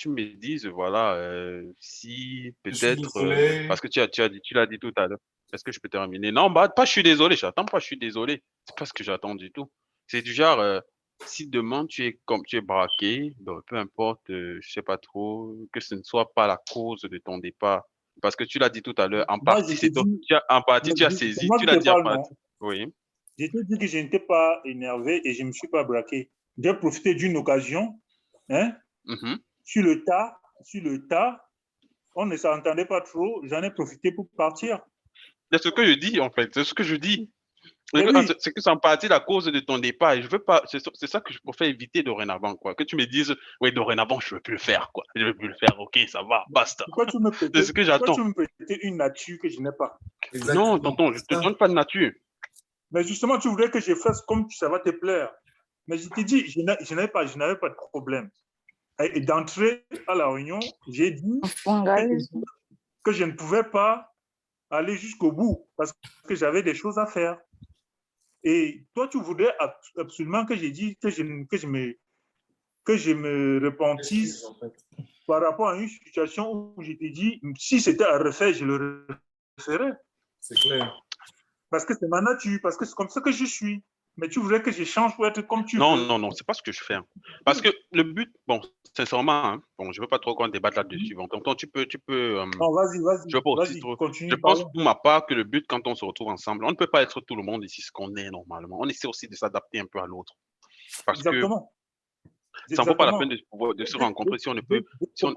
me dises, voilà, si Je suis peut-être, désolé. parce que tu l'as dit tout à l'heure. Est-ce que je peux terminer? Non, bah, pas, je suis désolé, j'attends pas, je suis désolé. C'est pas ce que j'attends du tout. C'est du genre, si demain tu es braqué, bon, peu importe, je sais pas trop, que ce ne soit pas la cause de ton départ. Parce que tu l'as dit tout à l'heure, en Moi, je partie, te dis, en partie, tu as c'est saisi, moi tu qui l'as te dit en parle, non? partie. Oui. Je te dis que je n'étais pas énervé et je ne me suis pas braqué. J'ai profité d'une occasion, hein, Mhm. sur le tas, on ne s'entendait pas trop, j'en ai profité pour partir. C'est ce que je dis, en fait, c'est ce que je dis. Et oui, C'est que c'est en partie la cause de ton départ. Et je veux pas, c'est ça que je préfère éviter dorénavant, quoi. Que tu me dises, oui, dorénavant, je veux plus le faire, quoi. Je veux plus le faire, ok, ça va, basta. C'est ce que pourquoi tu j'attends. me prêtais une nature que je n'ai pas? Non, Exactement. tonton, je te donne pas de nature. Mais justement, tu voudrais que je fasse comme ça va te plaire. Mais je t'ai dit, je n'avais pas de problème. Et d'entrer à la réunion, j'ai dit que je ne pouvais pas aller jusqu'au bout parce que j'avais des choses à faire. Et toi, tu voudrais absolument que j'ai dit que je me repentisse par rapport à une situation où je t'ai dit, si c'était à refaire, je le referais. C'est clair. Parce que c'est ma nature, parce que c'est comme ça que je suis. Mais tu voudrais que je change pour être comme tu Non, veux. non, non, c'est pas ce que je fais, hein. Parce que le but, bon, sincèrement, hein, bon, je veux pas trop qu'on débatte là-dessus. Bon, tonton, Non, je veux pas aussi trop. Je continue, pense parlons. pour ma part que le but, quand on se retrouve ensemble, on ne peut pas être tout le monde ici ce qu'on est normalement. On essaie aussi de s'adapter un peu à l'autre. Parce que Exactement. ça ne vaut pas la peine Exactement. de se rencontrer si on ne peut. Si on...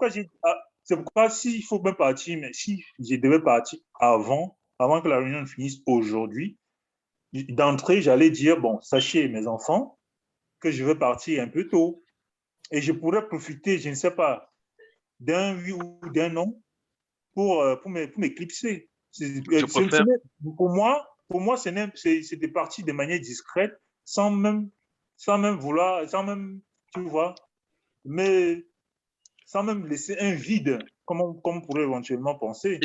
C'est pourquoi s'il faut bien partir, mais si je devais partir avant que la réunion ne finisse aujourd'hui, d'entrée, j'allais dire, bon, sachez mes enfants que je vais partir un peu tôt et je pourrais profiter, je ne sais pas, d'un oui ou d'un non pour m'éclipser. Je préfère. Pour moi, c'était parti de manière discrète, sans même vouloir, sans même, tu vois, mais sans même laisser un vide, comme on pourrait éventuellement penser.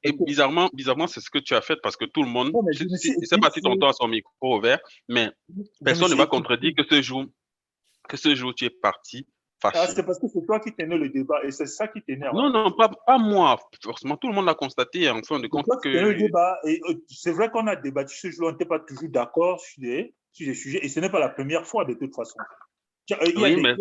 Et bizarrement, c'est ce que tu as fait parce que tout le monde, Non, mais je ne sais pas si ton a son micro ouvert, mais je me personne ne suis va contredire que ce jour, tu es parti fâché. c'est parce que c'est toi qui t'énerve le débat et c'est ça qui t'énerve. Non, non, pas moi. Forcément, tout le monde l'a constaté en fin de compte C'est le débat. Et c'est vrai qu'on a débattu ce jour, on n'était pas toujours d'accord sur des sujets et ce n'est pas la première fois de toute façon. Oui, mais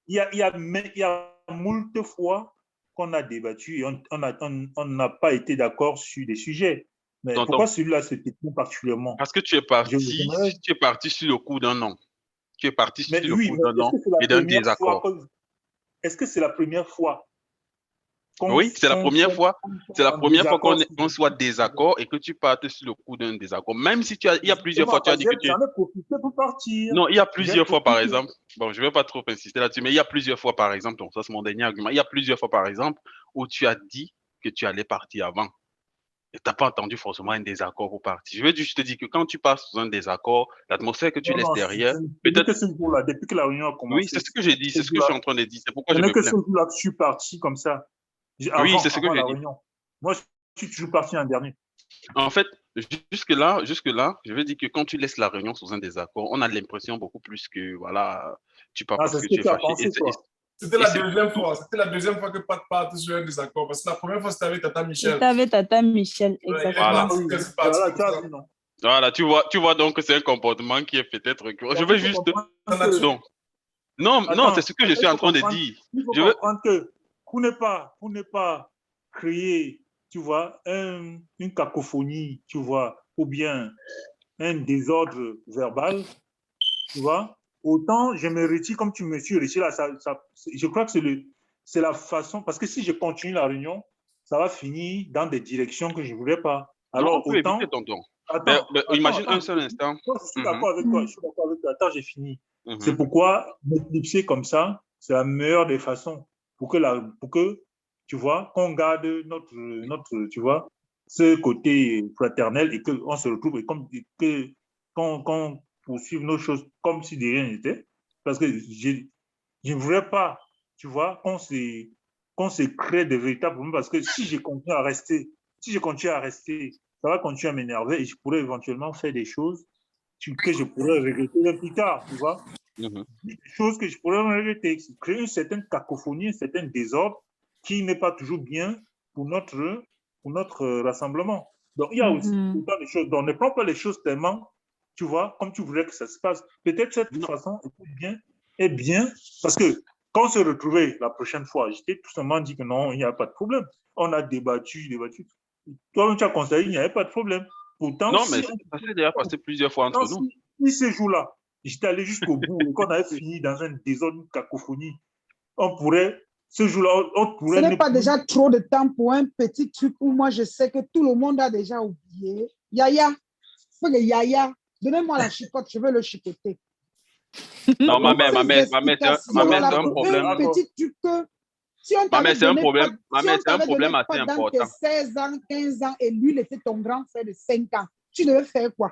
Il y a moult fois qu'on a débattu et on n'a pas été d'accord sur des sujets. Mais pourquoi celui-là se détient particulièrement? Parce que tu es parti sur le coup d'un nom. Tu es parti sur le coup d'un nom et d'un désaccord. Est-ce que c'est la première fois? Oui, c'est la première fois. C'est la première fois qu'on soit désaccord et que tu partes sur le coup d'un désaccord. Même si il y a plusieurs fois, tu as dit que tu... J'en ai profité pour partir. Non, il y a plusieurs fois, par exemple. Bon, je ne vais pas trop insister là-dessus, mais il y a plusieurs fois, par exemple, donc ça c'est mon dernier argument. Il y a plusieurs fois, par exemple, où tu as dit que tu allais partir avant. Et tu n'as pas entendu forcément un désaccord pour partir. Je veux juste te dire que quand tu passes sous un désaccord, l'atmosphère que tu laisses derrière, peut-être... ce jour-là, depuis que la réunion a commencé. Oui, c'est ce que j'ai dit, c'est ce que je suis en train de dire. C'est pourquoi je me plains. plains. Ce jour-là que je suis parti comme ça. Oui, c'est ce que j'ai dit. Moi, je suis toujours parti en dernier. En fait, jusque-là, je veux dire que quand tu laisses la réunion sous un désaccord, on a l'impression beaucoup plus que, voilà, tu pars parce que tu es fâché. C'était la deuxième fois. C'était la deuxième fois que Pat part sur un désaccord. Parce que la première fois, c'était avec Tata Michel. C'était avec Tata Michel, exactement. Voilà, tu vois donc que c'est un comportement qui est peut-être... Je veux juste... Non, c'est ce que je suis en train de dire. Il faut comprendre que pour ne pas créer, tu vois, une cacophonie, tu vois, ou bien un désordre verbal, tu vois, autant je me retire comme tu me suis retiré là. Je crois que c'est la façon, parce que si je continue la réunion, ça va finir dans des directions que je ne voudrais pas. Alors, on peut éviter, tonton. Imagine un attends, seul instant. je suis d'accord avec toi, je suis d'accord avec toi. Attends, j'ai fini. Mhm. C'est pourquoi m'éclipser comme ça, c'est la meilleure des façons pour que tu vois, qu'on garde tu vois, ce côté fraternel et qu'on se retrouve et qu'on poursuive nos choses comme si de rien n'était. Parce que je ne voudrais pas, tu vois, qu'on se crée de véritables problèmes parce que si je continue à rester, ça va continuer à m'énerver et je pourrais éventuellement faire des choses que je pourrais regretter plus tard, tu vois. Mhm. Des choses que je pourrais regretter, créer une certaine cacophonie, un certain désordre qui n'est pas toujours bien pour notre rassemblement. Donc, il y a aussi autant de choses. Donc, ne prends pas les choses tellement, tu vois, comme tu voudrais que ça se passe. Peut-être cette façon est bien, parce que quand on se retrouvait la prochaine fois, j'étais tout simplement dit que non, il n'y a pas de problème. On a débattu. Toi-même, tu as constaté qu'il n'y avait pas de problème. Pourtant, Non, mais ça s'est déjà passé plusieurs fois entre nous. si ce jour-là, j'étais allé jusqu'au bout et qu'on avait fini dans un désordre, une cacophonie, ce jour-là, on pourrait... Ce n'est pas déjà trop de temps pour un petit truc où moi, je sais que tout le monde a déjà oublié. Yaya, donnez-moi la chicotte, je veux le chicoter. Non, ma mère, c'est un problème. Un petit truc que, si on Ma mère, c'est un problème. Ma mère, c'est un donné problème assez dans important. tes 16 ans, 15 ans, et lui, il était ton grand frère de 5 ans, tu devais faire quoi?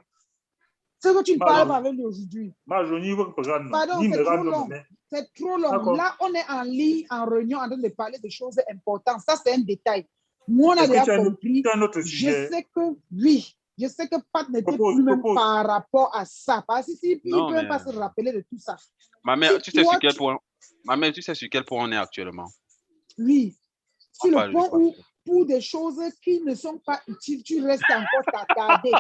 C'est que tu ne parles pas avec lui aujourd'hui. Pardon, c'est trop long. C'est trop long. Là, on est en ligne, en réunion, en train de parler de choses importantes. Ça, c'est un détail. Moi, on a déjà compris. Je sais que, oui, je sais que Pat n'était plus même par rapport à ça. Parce qu'il ne peut même pas se rappeler de tout ça. Ma mère, tu sais sur quel point? Ma mère, tu sais sur quel point on est actuellement? Oui. Sur le point où, pour des choses qui ne sont pas utiles, tu restes encore t'attarder.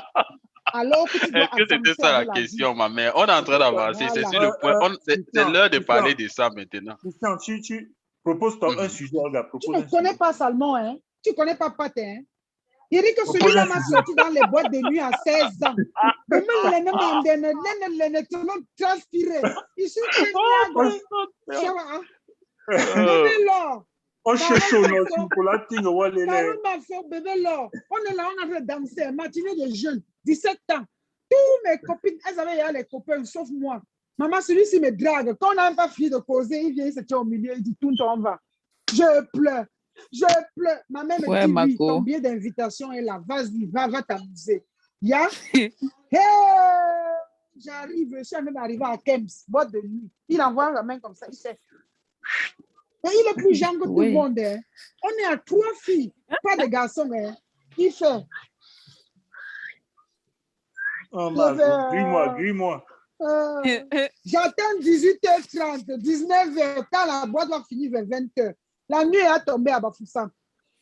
Alors que tu dois Est-ce que c'était ça la question, ma mère? On est en train d'avancer. C'est sur le point. C'est l'heure de parler de ça maintenant. Christian, tu proposes un sujet. Tu ne connais pas Salmon, hein? Tu ne connais pas Pat, hein? Il dit que celui-là m'a sorti dans les boîtes de nuit à 16 ans. Il on cherche pour la tingue. On est là, on a fait danser, matinée de jeunes, 17 ans. Tous mes copines, elles avaient les copains, sauf moi. Maman, celui-ci me drague. Quand on n'a même pas fini de causer, il vient, il se tient au milieu, il dit, tout on va. Je pleure. Ma mère me dit, oui, ton billet d'invitation est là. Vas-y, va t'amuser. Yeah? Hey! J'arrive, je suis même arrivé à Kems, boîte de nuit. Il envoie la main comme ça, il fait... Et il est plus jeune que tout le monde. Hein. On est à 3 filles, pas de garçons. Hein. Il fait... Oh, gris-moi. J'attends 18h30, 19h, quand la boîte va finir vers 20h. La nuit est tombée à Bafoussam.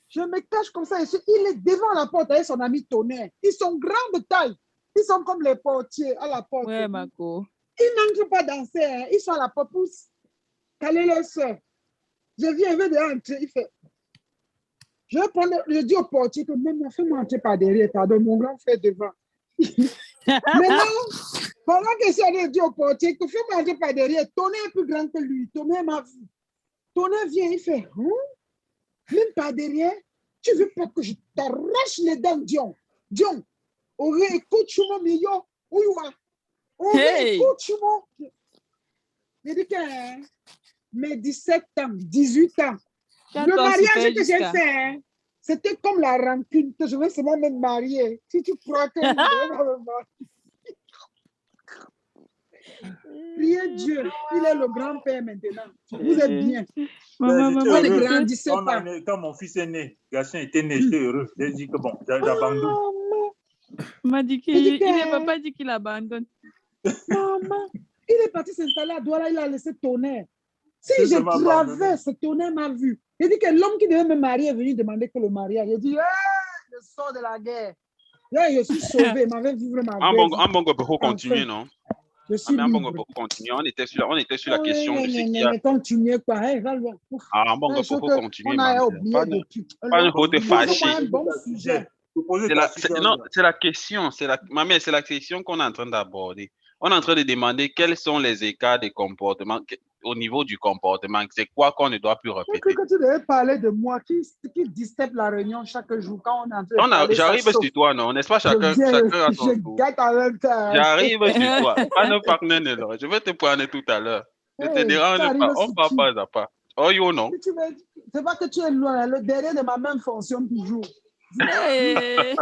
Je me cache comme ça. Il est devant la porte avec son ami Tonnerre. Ils sont grands de taille. Ils sont comme les portiers à la porte. Ouais, Marco. Ils n'entrent pas danser. Hein. Ils sont à la porte pour caler leur soeur. Je viens, il veut de entrer. Il fait... Je dis au portier que même fais-moi entrer par derrière. Pardon, mon grand frère devant. Maintenant, pendant que je dis au portier que fais-moi entrer par derrière, Tonnerre est plus grand que lui. Tonnerre m'a vu. Tonnerre vient, il fait, même pas derrière, tu veux pas que je t'arrache les dents, Dion. Écoute-moi, Mio. Écoute-moi. Il dit que mes 17 ans, 18 ans, le mariage que j'ai fait, c'était comme la rancune que je veux seulement me marier. Si tu crois que je vais me marier. Priez Dieu, il est le grand-père maintenant. Vous êtes bien. Maman, ne grandissez pas. Quand mon fils est né, Gaston était né, j'étais heureux. J'ai dit que bon, j'abandonne. M'a dit qu'il papa dit qu'il abandonne. Maman, il est parti s'installer à Douala, il a laissé Tonnerre. Si je traverse, Tonnerre m'a vu. Il dit que l'homme qui devait me marier est venu demander que le mariage. Il dit, je sors de la guerre. Là, je suis sauvé, m'avait vivre ma vie. En bon, il faut continuer, non? Je suis libre. Continuer. On était sur la question de ce qu'il y a. Continuez quoi. En bon, il faut continuer. On a oublié de tout. Pas une faute fâchée. Un bon sujet. C'est la question. Ma mère, c'est la question qu'on est en train d'aborder. On est en train de demander quels sont les écarts de comportement. au niveau du comportement, c'est quoi qu'on ne doit plus J'ai répéter? cru que tu devais parler de moi qui disturbe la réunion chaque jour quand on est en train de parler, ça J'arrive chauffe. sur toi, non? N'est-ce pas? Je Chacun viens, à son je tour. gâte en même temps. J'arrive sur toi. Pas nos partenaires, alors. Je vais te prendre tout à l'heure. Ne te Hey, dérange t'arrives pas. On sur part qui? pas à pas. Oh, yo, non. Si tu veux- C'est pas que tu es loin, le derrière de ma même fonction toujours. Hey.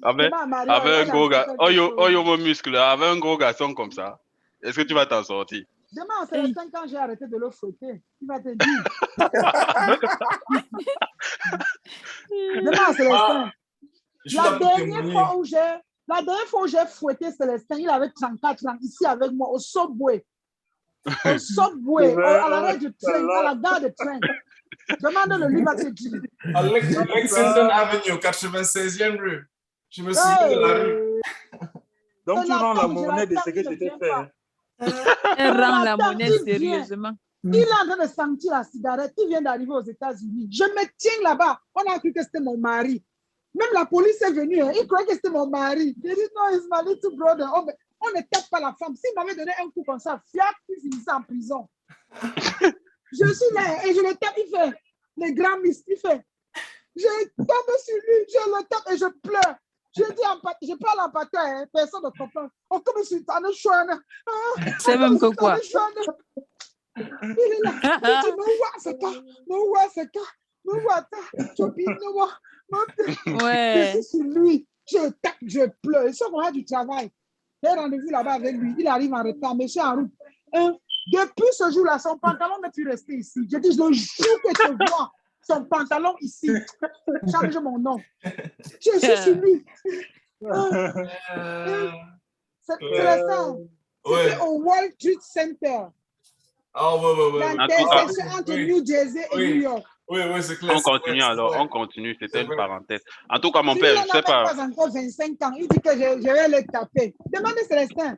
Avec Demain, Mario, avec un elle a gros fait gars. quelque Oh, yo, chose. mon muscle, là. Avec un gros garçon comme ça. Est-ce que tu vas t'en sortir? Demain, c'est le 5 ans, j'ai arrêté de le fouetter. Il va te dire. Demain, Célestin. Je suis là La pour dernière témoigner. fois où j'ai fouetté Célestin, il avait 34 ans, ici avec moi, au Subway. Au Subway, à l'arrêt du train, à la gare de train. Demande-le, lui va te dire. À Lexington Avenue, 96e rue. Je me souviens de la rue. Donc, tu rends la Jonathan, monnaie de ce que Jonathan, je t'ai il ne fait. vient Elle rend la Jonathan, monnaie il vient. sérieusement. Il est en train de sentir la cigarette. Il vient d'arriver aux États-Unis. Je me tiens là-bas. On a cru que c'était mon mari. Même la police est venue. Hein. Il croyait que c'était mon mari. Il dit non, it's my little brother. On ne tape pas la femme. S'il m'avait donné un coup comme ça, fiac, il finissait en prison. Je suis là et je le tape. Il fait les grands miss. Il fait. Je tombe sur lui. Je le tape et je pleure. Je parle en patin. Hein. Personne ne comprend. On commence sur ta chouane. C'est même que quoi? Il est là. Il dit, c'est Ouais. je suis sur lui. Je tape, je pleure. Ils sont vraiment du travail. J'ai rendez-vous là-bas avec lui. Il arrive en retard, mais je suis en route. Depuis ce jour-là, son pantalon n'est plus resté ici. Je dis, le jour que je vois son pantalon ici, change mon nom. Je suis sur lui. C'est ça. C'était au World Trade Center. Ah, ouais. L'intersection entre New Jersey et New York. Oui, c'est clair. On continue alors, on continue. C'était une parenthèse. En tout cas, mon père, je ne sais pas. Il n'a pas encore 25 ans. Il dit que je vais le taper. Demandez Célestin.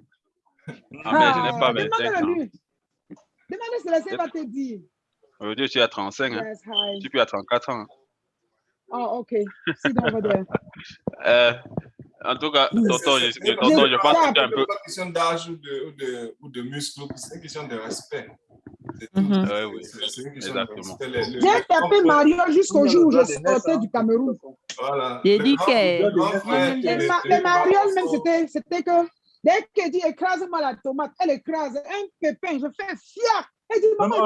Ah, mais je n'ai pas 25 ans. Demandez Célestin, il va te dire. Aujourd'hui, je suis à 35 ans. Yes, hi. Je suis plus à 34 ans. Oh, OK. Sit down over there. En tout cas, tonton, je pense que tu es un peu. Ce n'est pas une question d'âge ou de muscle, c'est une question de respect. Oui, C'est une question exactement. de respect. J'ai tapé Mario jusqu'au jour où je sortais du Cameroun. Voilà. J'ai dit que. Mais Mario, même, c'était que dès qu'elle dit écrase-moi la tomate, elle écrase un pépin, je fais fiac. Elle dit, Même maman,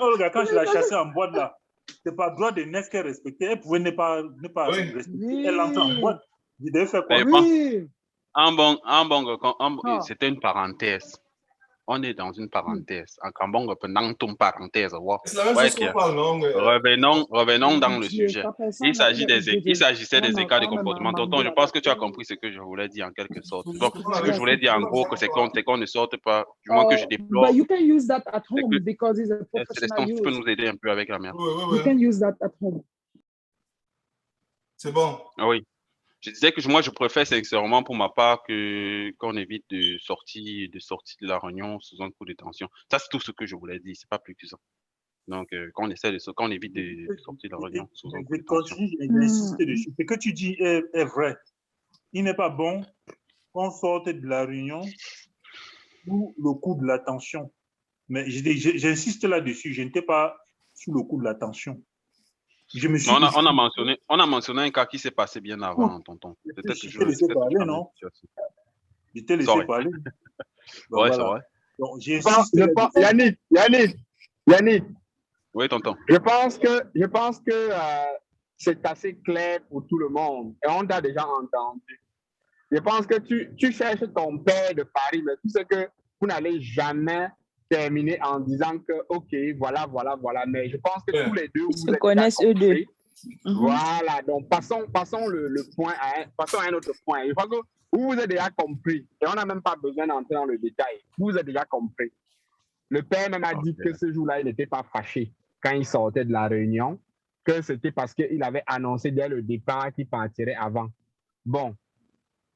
Olga, quand je l'ai chassée en boîte là, c'est pas droit de naître qu'elle respectait. Elle pouvait ne pas respecter. Oui. Elle entre en boîte. Il devait faire quoi? Oui. C'était une parenthèse. On est dans une parenthèse. En Cambongo, pendant une parenthèse. C'est la même chose qu'on parle, non? Revenons dans le sujet. Il s'agissait des écarts de comportement. Tonton, je pense que tu as compris ce que je voulais dire en quelque sorte. Donc, ce que je voulais dire en gros, c'est qu'on ne sorte pas, du moins que je déplore. But you can use that at home because it's a professional Tu peux use. nous aider un peu avec la mère. You can use that at home. C'est bon. Ah oui. Je disais que moi, je préfère sincèrement pour ma part qu'on évite de sortir de la réunion sous un coup de tension. Ça, c'est tout ce que je voulais dire. C'est pas plus que ça. Donc, qu'on évite de sortir de la réunion sous un coup de tension. J'insiste dessus. Ce que tu dis est vrai. Il n'est pas bon qu'on sorte de la réunion sous le coup de la tension. Mais j'insiste là-dessus. Je n'étais pas sous le coup de la tension. On a mentionné un cas qui s'est passé bien avant, tonton. Je t'ai laissé parler, non? Je t'ai laissé parler. Ouais, c'est vrai. Donc, Yannick. Oui, tonton. Je pense que c'est assez clair pour tout le monde et on t'a déjà entendu. Je pense que tu cherches ton père de Paris, mais tu sais que vous n'allez jamais terminer en disant que, OK, voilà. Mais je pense que tous les deux, Ils se connaissent eux deux. Voilà, donc passons le point passons à un autre point. Je pense que vous avez déjà compris et on n'a même pas besoin d'entrer dans le détail. Vous avez déjà compris. Le père même a dit que ce jour-là, il n'était pas fâché quand il sortait de la réunion, que c'était parce qu'il avait annoncé dès le départ qu'il partirait avant. Bon,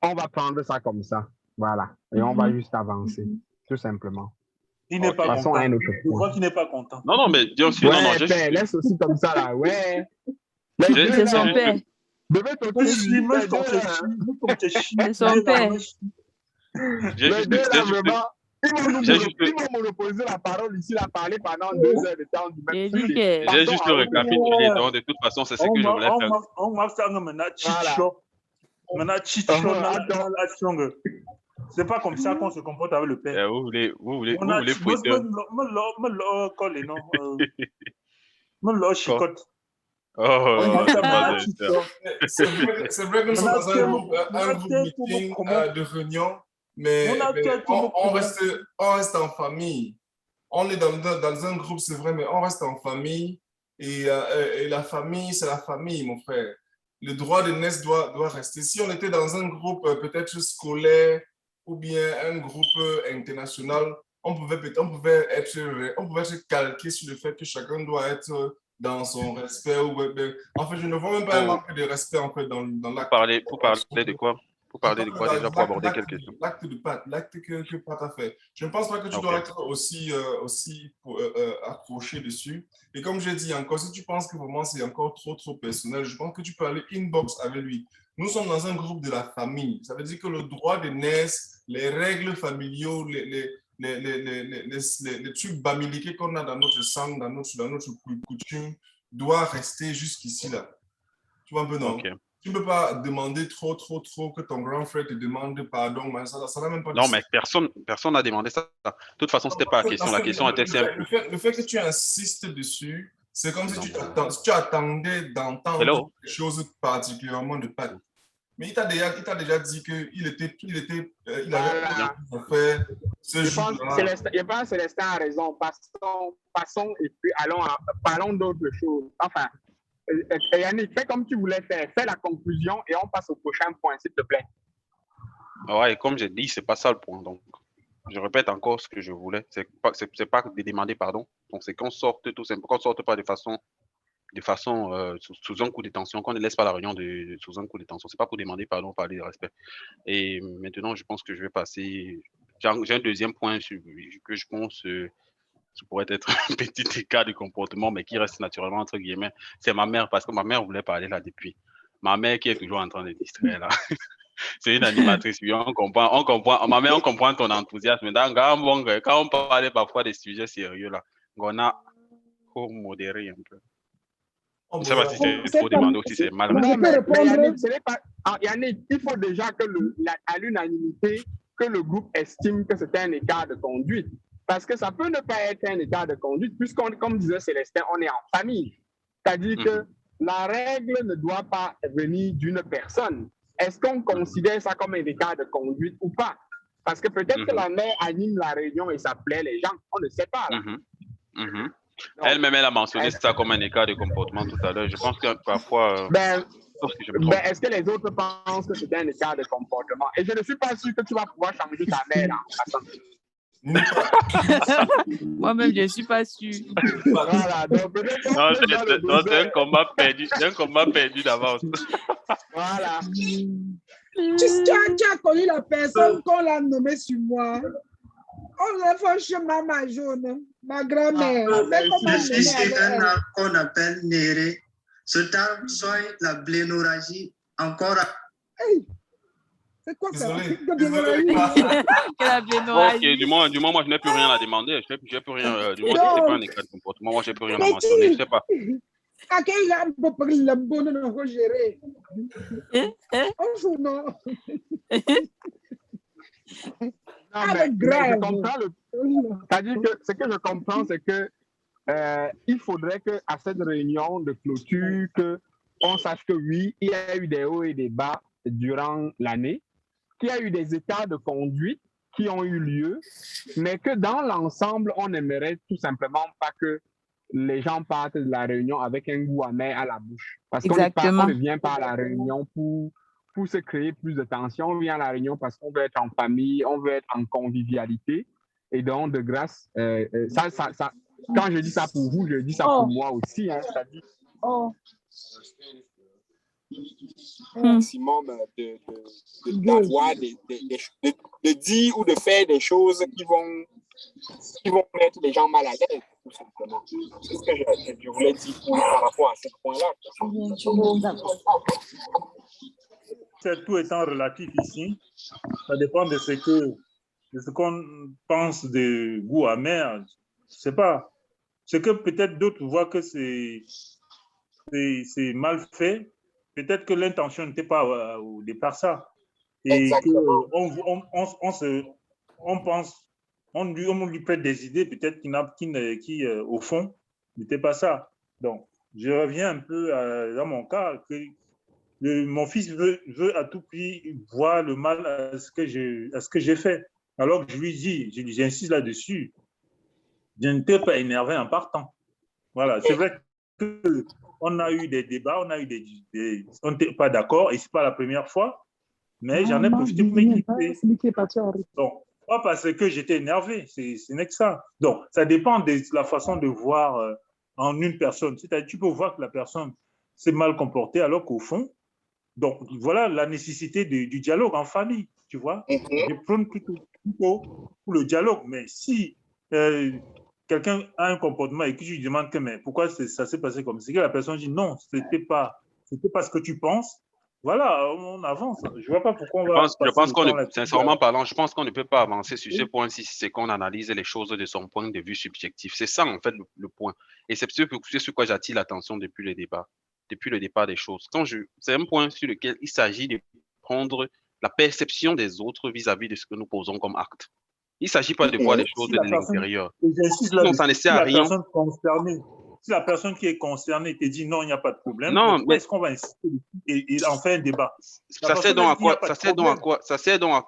on va prendre ça comme ça. Voilà. Et on va juste avancer, tout simplement. Il n'est pas Passons à un autre point. Je vois qu'il n'est pas content. Non, mais bien sûr, non, père, laisse aussi comme ça, là. Ouais. C'est son père. C'est son père. Ils vont monopoliser la parole ici, il a parlé pendant 2 heures de temps du même sujet. J'ai juste récapitulé, donc de toute façon, c'est ce que je voulais faire. On m'a fait maintenant c'est pas comme ça qu'on se comporte avec le père. Vous voulez fouetter. C'est vrai que nous sommes dans un groupe meeting de réunion, mais on reste en famille. On est dans un groupe, c'est vrai, mais on reste en famille. Et la famille, c'est la famille, mon frère. Le droit de naissance doit rester. Si on était dans un groupe peut-être scolaire ou bien un groupe international, on pouvait être calqué sur le fait que chacun doit être dans son respect. En fait, je ne vois même pas un manque de respect en fait, dans l'acte. Pour parler de quoi? Pour parler de quoi déjà, pour aborder quelle question? L'acte de Pat, l'acte que Pat a fait. Je ne pense pas que tu dois être aussi accroché dessus. Et comme j'ai dit encore, si tu penses que vraiment c'est encore trop personnel, je pense que tu peux aller inbox avec lui. Nous sommes dans un groupe de la famille. Ça veut dire que le droit de naissance, les règles familiaux, les trucs bamiliqués qu'on a dans notre sang, dans notre coutume, doit rester jusqu'ici là. Tu vois un peu, non? Okay. Tu ne peux pas demander trop que ton grand frère te demande pardon. Mais ça n'a même pas non, mais personne n'a demandé ça. De toute façon, ce n'était pas la question. La question était simple. Le fait que tu insistes dessus, c'est comme si tu attendais d'entendre des choses particulièrement de Pat. Mais il t'a déjà dit qu'il avait fait ce jour-là. Je pense que Célestin a raison. Passons et puis parlons d'autres choses. Enfin, Yannick, fais comme tu voulais faire. Fais la conclusion et on passe au prochain point, s'il te plaît. Ouais, comme j'ai dit, c'est pas ça le point. Donc, je répète encore ce que je voulais. C'est pas de demander pardon. Donc, c'est qu'on sorte tout simplement, qu'on sorte pas de façon sous un coup de tension, qu'on ne laisse pas la réunion sous un coup de tension. C'est pas pour demander pardon, parler de respect. Et maintenant, je pense que je vais passer. J'ai un deuxième point que je pense ça pourrait être un petit écart de comportement, mais qui reste naturellement entre guillemets. C'est ma mère, parce que ma mère voulait parler là depuis. Ma mère qui est toujours en train de distraire là. C'est une animatrice. On comprend. Ma mère, on comprend ton enthousiasme. Quand on parlait parfois des sujets sérieux là, on a modéré un peu. Je ne sais pas si c'est trop demandé ou si c'est mal. Non, mais Yannick, il faut déjà que à l'unanimité, que le groupe estime que c'est un écart de conduite. Parce que ça peut ne pas être un écart de conduite, puisqu'on, comme disait Célestin, on est en famille. C'est-à-dire que la règle ne doit pas venir d'une personne. Est-ce qu'on considère ça comme un écart de conduite ou pas? Parce que peut-être que la mère anime la réunion et ça plaît les gens. On ne sait pas. Là. Elle-même, elle a mentionné ça comme un écart de comportement tout à l'heure. Je pense que parfois... est-ce que les autres pensent que c'est un écart de comportement? Et je ne suis pas sûr que tu vas pouvoir changer ta mère en passant. Moi-même, je ne suis pas sûr. Voilà, donc c'est un combat perdu d'avance. Voilà. Tu as connu la personne qu'on l'a nommée sur moi. On a fait un chemin ma jaune, ma grand-mère. C'est un arbre qu'on appelle Néré. Ce arbre soigne la blénorragie encore. Hey, c'est quoi ça? La blénorragie. Ok, du moins, moi, je n'ai plus rien à demander. Je n'ai plus rien. Du moins, si ce n'est pas un écart de comportement, moi, je n'ai plus rien à mentionner. Je ne sais pas. À quel âme peut parler le bonheur de gérer? Oh, non. Non, mais je comprends c'est-à-dire que ce que je comprends, c'est que il faudrait qu'à cette réunion de clôture, qu'on sache que oui, il y a eu des hauts et des bas durant l'année, qu'il y a eu des états de conduite qui ont eu lieu, mais que dans l'ensemble, on n'aimerait tout simplement pas que les gens partent de la réunion avec un goût amer à la bouche. Parce qu'on ne vient pas à la réunion pour se créer plus de tension. On vient à la réunion parce qu'on veut être en famille, on veut être en convivialité. Et donc, de grâce, quand je dis ça pour vous, je dis ça pour moi aussi. Hein, c'est-à-dire maximum de dire ou de faire des choses qui vont mettre les gens mal à l'aise, tout simplement. C'est ce que je voulais dire par rapport à ce point-là. Tout étant relatif ici, ça dépend de ce que ce qu'on pense de goût amer, je sais pas. C'est que peut-être d'autres voient que c'est mal fait. Peut-être que l'intention n'était pas au départ ça. Et on pense, on lui prête des idées peut-être qui au fond, n'était pas ça. Donc, je reviens un peu dans mon cas, que mon fils veut à tout prix voir le mal à ce que j'ai fait. Alors que je lui dis, j'insiste là-dessus, je ne t'ai pas énervé en partant. Voilà, c'est vrai qu'on a eu des débats, on n'était pas d'accord, et ce n'est pas la première fois, mais j'en ai profité pour m'équiper. Donc, pas parce que j'étais énervé, ce n'est que ça. Donc, ça dépend de la façon de voir en une personne. C'est-à-dire, tu peux voir que la personne s'est mal comportée, alors qu'au fond, donc voilà la nécessité du dialogue en famille, tu vois. Je prône plutôt pour le dialogue, mais si quelqu'un a un comportement et que tu lui demandes que, mais pourquoi ça s'est passé comme ça, c'est que la personne dit non, c'était pas ce que tu penses. Voilà, on avance. Je ne vois pas pourquoi on va. Je pense sincèrement parlant, je pense qu'on ne peut pas avancer sur ce point si c'est qu'on analyse les choses de son point de vue subjectif. C'est ça, en fait, le point. Et c'est sur quoi j'attire l'attention depuis le départ des choses. C'est un point sur lequel il s'agit de prendre la perception des autres vis-à-vis de ce que nous posons comme acte. Il ne s'agit pas de voir les choses de l'intérieur. Non, ça ne sert à rien. Si la personne qui est concernée te dit non, il n'y a pas de problème, non, mais est-ce qu'on va insister et en faire un débat? Ça sert donc à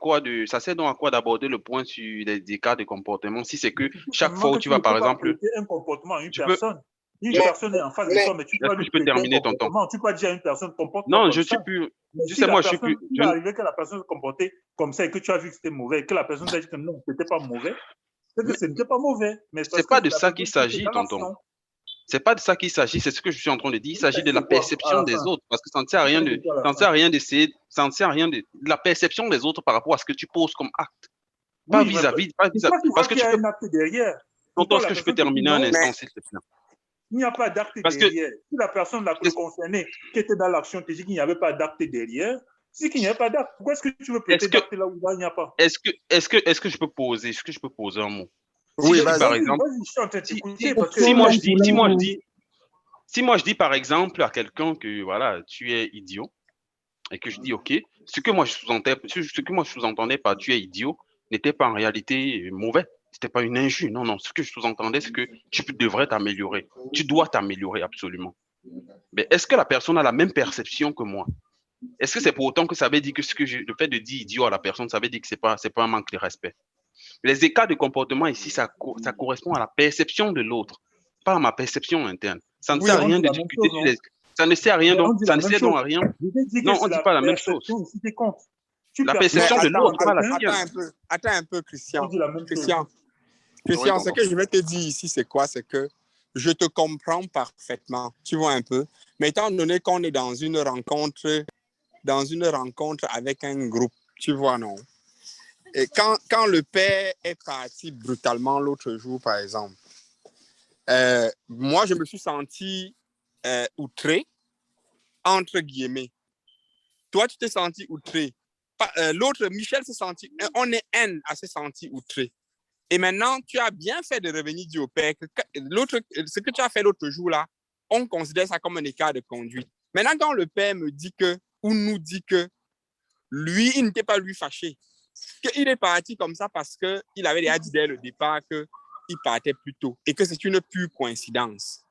quoi d'aborder le point sur les cas de comportement si c'est que chaque fois où tu vas, par exemple, un comportement à une personne. Une personne est en face de toi, mais tu peux terminer ton temps. Tu peux dire à une personne comporte. Non, je suis plus. Tu sais, moi, je suis plus. Il est arrivé que la personne se comportait comme ça et que tu as vu que c'était mauvais et que la personne t'a dit que non, c'était pas mauvais. C'est que ce n'était pas mauvais. Mais c'est pas de ça qu'il s'agit, tonton. C'est pas de ça qu'il s'agit, c'est ce que je suis en train de dire. Il s'agit de la perception des autres, parce que ça ne sert à rien d'essayer, ça ne sert à rien de la perception des autres par rapport à ce que tu poses comme acte. Pas vis-à-vis, parce que tu peux. Un acte derrière. Tonton, est-ce que je peux terminer un instant, s'il te plaît? Il n'y a pas d'acte derrière. Si la personne concernée qui était dans l'action te dit qu'il n'y avait pas d'acte derrière, c'est qu'il n'y a pas d'acte. Pourquoi est-ce que tu veux prêter d'acte là où il n'y a pas? Est-ce que je peux poser un mot? Oui, par exemple, si moi je dis par exemple à quelqu'un que voilà, tu es idiot, et que je dis ok, ce que moi je sous-entendais par tu es idiot n'était pas en réalité mauvais. C'était pas une injure, non. Ce que je sous-entendais, c'est que tu devrais t'améliorer. Tu dois t'améliorer absolument. Mais est-ce que la personne a la même perception que moi? Est-ce que c'est pour autant que ça veut dire que le fait de dire idiot à la personne, ça veut dire que c'est pas un manque de respect? Les écarts de comportement ici, ça correspond à la perception de l'autre, pas à ma perception interne. Ça ne sert à rien de discuter sur les... Ça ne sert à rien, donc ça ne sert donc à rien. Non, on ne dit pas la même chose. La perception de l'autre, pas la sienne. Attends un peu, Christian, ce que je vais te dire ici, c'est quoi? C'est que je te comprends parfaitement, tu vois un peu. Mais étant donné qu'on est dans une rencontre avec un groupe, tu vois, non? Et quand le père est parti brutalement l'autre jour, par exemple, moi, je me suis senti outré, entre guillemets. Toi, tu t'es senti outré. L'autre, Michel, s'est senti... On est haine à se sentir outré. Et maintenant, tu as bien fait de revenir dire au père que ce que tu as fait l'autre jour, là, on considère ça comme un écart de conduite. Maintenant, quand le père me dit ou nous dit que lui, il n'était pas lui fâché, qu'il est parti comme ça parce qu'il avait déjà dit dès le départ qu'il partait plus tôt et que c'est une pure coïncidence.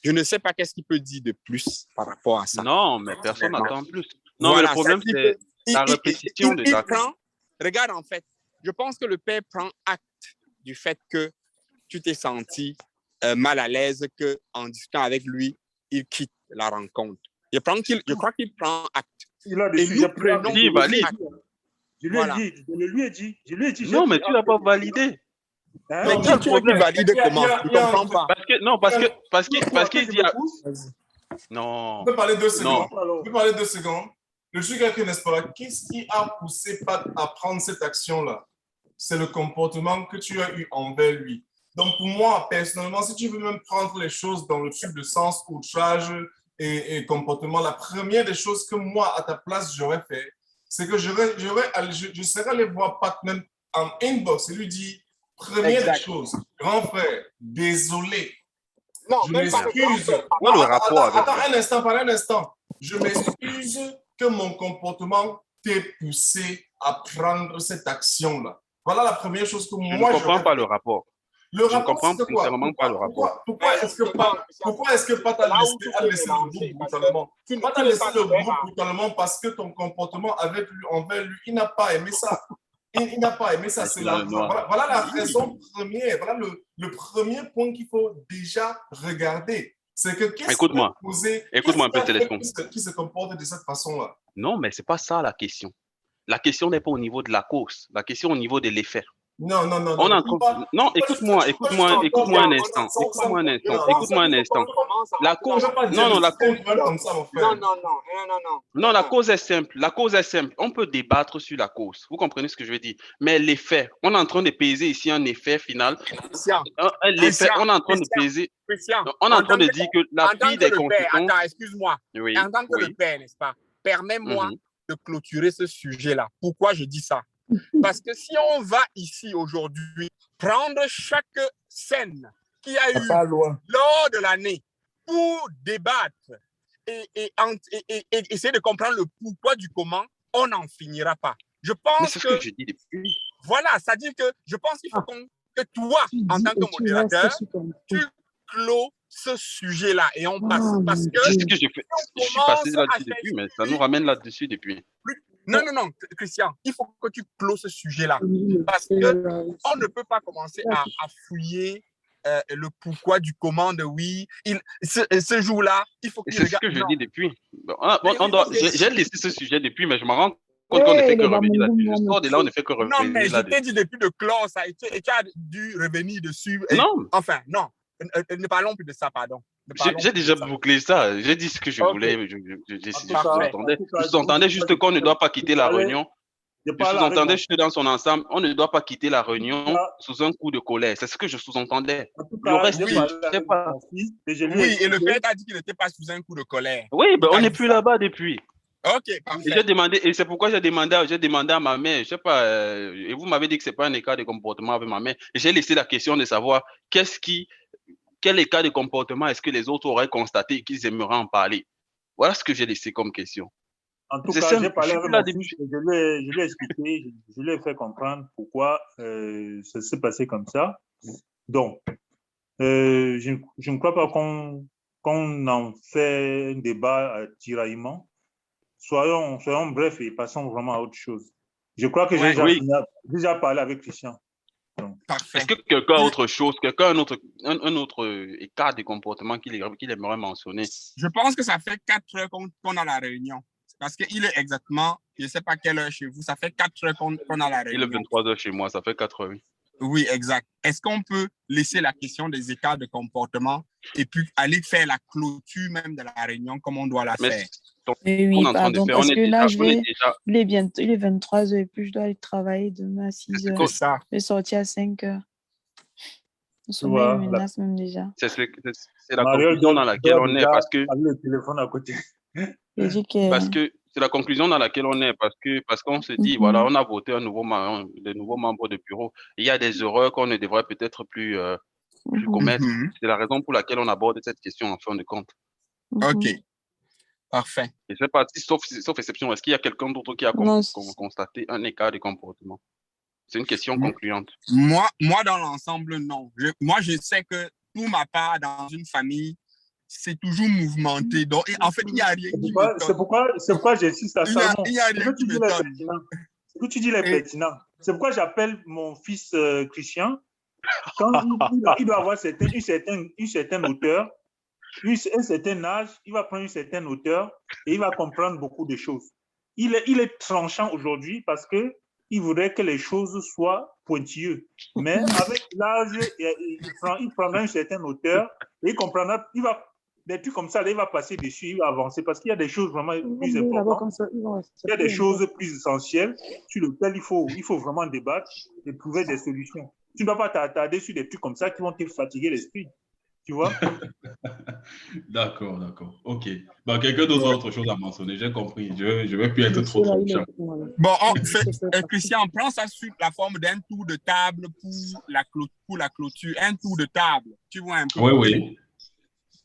Je ne sais pas qu'est-ce qu'il peut dire de plus par rapport à ça. Non, mais personne n'attend plus. Non, voilà, mais le problème, c'est la répétition de l'acte. Regarde, en fait, je pense que le père prend acte du fait que tu t'es senti mal à l'aise qu'en discutant avec lui, il quitte la rencontre. Je crois qu'il prend acte. Il a des sujets précis, valide. Je lui ai dit. Non, mais tu ne l'as pas validé. Mais tu valides comment? Je ne comprends pas. Parce qu'il dit... Non. On peut parler 2 secondes. Le truc est que, n'est-ce pas, qu'est-ce qui a poussé Pat à prendre cette action-là? C'est le comportement que tu as eu envers lui. Donc, pour moi, personnellement, si tu veux même prendre les choses dans le type de sens, outrage et comportement, la première des choses que moi, à ta place, j'aurais fait, c'est que je serais allé voir Pat même en inbox et lui dire, première des choses, grand frère, désolé. Non, Je même pas le grand m'excuse. frère. Quoi le rapport avec Attends ça? un instant, parle un instant. Je m'excuse que mon comportement t'ait poussé à prendre cette action-là. Voilà la première chose que Je ne moi comprends j'aurais pas fait. le rapport. Le Je ne rapport, comprends c'est quoi? sincèrement pas le rapport. Pourquoi est-ce que Pat a Là où tu peux laissé le mélanger, groupe parce que brutalement? tu Pat a n'es laissé pas le prêt groupe à... brutalement parce que ton comportement avec lui, envers lui, il n'a pas aimé ça. Il n'a pas aimé ça. Monsieur Lenoir. Voilà la Oui. raison première. Voilà le premier point qu'il faut déjà regarder. C'est que qu'est-ce qui Écoute-moi. a posé, Écoute-moi un peu, qu'est-ce qui a fait Célestin. qu'il se comporte de cette façon-là? Non, mais ce n'est pas ça la question. La question n'est pas au niveau de la cause. La question est au niveau de l'effet. Non. On en trouve... Non, écoute-moi un instant. Écoute-moi un instant. Écoute-moi un instant. La cause... Non, la cause... Non, la cause est simple. La cause est simple. On peut débattre sur la cause. Vous comprenez ce que je veux dire? Mais l'effet, on est en train de peser ici un effet final. L'effet, on est en train de peser. On est en train de dire que la pire des conséquences... Attends, excuse-moi. Oui, En tant que oui. le père, n'est-ce pas? Permets-moi de clôturer ce sujet-là. Pourquoi je dis ça? Parce que si on va ici aujourd'hui prendre chaque scène qu'il y a eu lors de l'année pour débattre et essayer de comprendre le pourquoi du comment, on n'en finira pas. Je pense Mais c'est ce que je dis depuis. Voilà, c'est-à-dire que je pense qu'il faut que toi, en tant que modérateur, tu clôt ce sujet-là et on passe. Parce que C'est ce que je suis passé là-dessus depuis, mais ça nous ramène là-dessus depuis. Non, Christian, il faut que tu closes ce sujet-là. Parce qu'on ne peut pas commencer à fouiller le pourquoi du comment de oui. Ce jour-là, il faut que c'est ce que je dis depuis. J'ai laissé ce sujet depuis, mais je me rends compte qu'on ne fait que revenir là-dessus. Je sors de là, on ne fait que revenir là-dessus. Non, mais je là-dessus. t'ai dit depuis de clore ça et tu as dû revenir dessus. Non. Enfin, non. Ne parlons plus de ça, pardon. J'ai déjà bouclé ça. J'ai dit ce que je voulais. Je sous-entendais juste qu'on ne doit pas quitter la réunion. Je sous-entendais juste dans son ensemble, on ne doit pas quitter la réunion sous un coup de colère. C'est ce que je sous-entendais. Le reste, je ne sais pas. Oui, et le père t'a dit qu'il n'était pas sous un coup de colère. Oui, ben on n'est plus là-bas depuis. Ok, parfait. J'ai demandé, et c'est pourquoi j'ai demandé à ma mère, je sais pas, et vous m'avez dit que ce n'est pas un écart de comportement avec ma mère. Et j'ai laissé la question de savoir quel état de comportement est-ce que les autres auraient constaté et qu'ils aimeraient en parler. Voilà ce que j'ai laissé comme question. En tout cas, j'ai parlé avec mon fils, je lui ai expliqué, je lui ai fait comprendre pourquoi ça s'est passé comme ça. Donc, je ne crois pas qu'on en fait un débat à tiraillement. Soyons brefs et passons vraiment à autre chose. Je crois que j'ai déjà parlé avec Christian. Est-ce que quelqu'un a autre chose, un autre état de comportement qu'il aimerait mentionner? Je pense que ça fait 4 heures qu'on a la réunion. Parce qu'il est exactement, je ne sais pas quelle heure chez vous, ça fait 4 heures qu'on a la réunion. Il est 23 heures chez moi, ça fait 4 heures. Oui, exact. Est-ce qu'on peut laisser la question des écarts de comportement et puis aller faire la clôture même de la réunion comme on doit la faire? Oui, pardon, parce que là, il est 23 heures et puis je dois aller travailler demain à 6 heures. C'est ça. Je vais sortir à 5 heures. Le sommeil me menace même déjà. C'est la conclusion dans laquelle on est parce que... le téléphone à côté. Parce que c'est la conclusion dans laquelle on est parce qu'on se dit, voilà, on a voté de nouveaux membres de bureau. Il y a des erreurs qu'on ne devrait peut-être plus commettre. C'est la raison pour laquelle on aborde cette question en fin de compte. Ok, parfait. Et c'est parti, sauf exception. Est-ce qu'il y a quelqu'un d'autre qui a constaté un écart de comportement? C'est une question concluante. Moi, dans l'ensemble, non. Moi, je sais que pour ma part, dans une famille, c'est toujours mouvementé. Donc, en fait, il n'y a rien qui m'étonne. C'est pourquoi j'insiste à ça. Il n'y a rien qui m'étonne. Ce que tu dis est pertinent. C'est pourquoi j'appelle mon fils Christian. Quand il doit avoir une certaine hauteur, un certain âge, il va prendre une certaine hauteur et il va comprendre beaucoup de choses. Il est tranchant aujourd'hui parce qu'il voudrait que les choses soient pointilleuses. Mais avec l'âge, il prendra une certaine hauteur et il comprendra, des trucs comme ça, là, il va passer dessus, il va avancer parce qu'il y a des choses vraiment plus importantes. Il y a des choses plus essentielles sur lesquelles il faut vraiment débattre et trouver des solutions. Tu ne dois pas t'attarder sur des trucs comme ça qui vont te fatiguer l'esprit. Tu vois? D'accord, d'accord. OK. Bah, quelqu'un d'autre a autre chose à mentionner. J'ai compris. Je vais plus être trop chiant. Bon, Christian, prends ça sur la forme d'un tour de table pour la clôture. Un tour de table. Tu vois un peu. Oui, oui.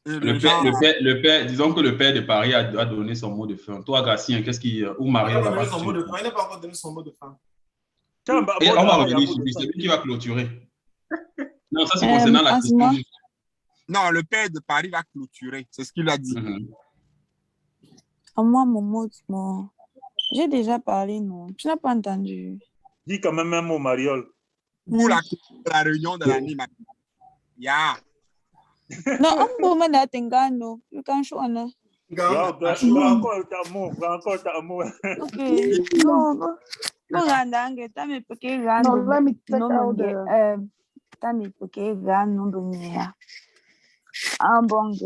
Le genre... Le père, disons que le père de Paris a donné son mot de fin. Toi, Gatien, qu'est-ce qui. Ou Mario, Il n'a pas encore donné son mot de fin. Tiens, Et on va revenir sur sur lui. C'est lui qui va clôturer. Non, ça, c'est en concernant la ce question. moment, Non, le père de Paris va clôturer. C'est ce qu'il a dit. moi, mon mot, j'ai déjà parlé, non? Tu n'as pas entendu? Dis quand même un mot, Mariole. Pour la réunion de l'année. Yeah. Non, on peut me dire Tengano. You can show on. Encore ta mot. Ok. Non, non. Non, tami porque No, let me take no out the... tami porque no donia. Ambonge,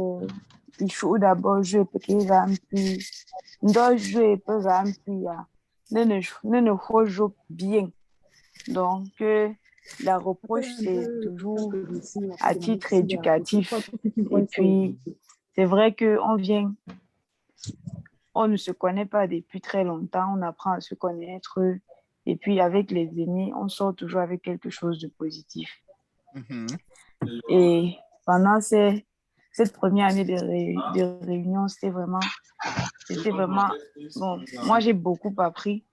il faut d'abord jouer porque puis doit jouer pour puis ne rejoue bien. Donc la reproche c'est toujours à titre éducatif. Et puis c'est vrai que on ne se connaît pas depuis très longtemps, on apprend à se connaître. Et puis, avec les aînés, on sort toujours avec quelque chose de positif. Et pendant cette première année de réunion, c'était vraiment... Bon, moi, j'ai beaucoup appris.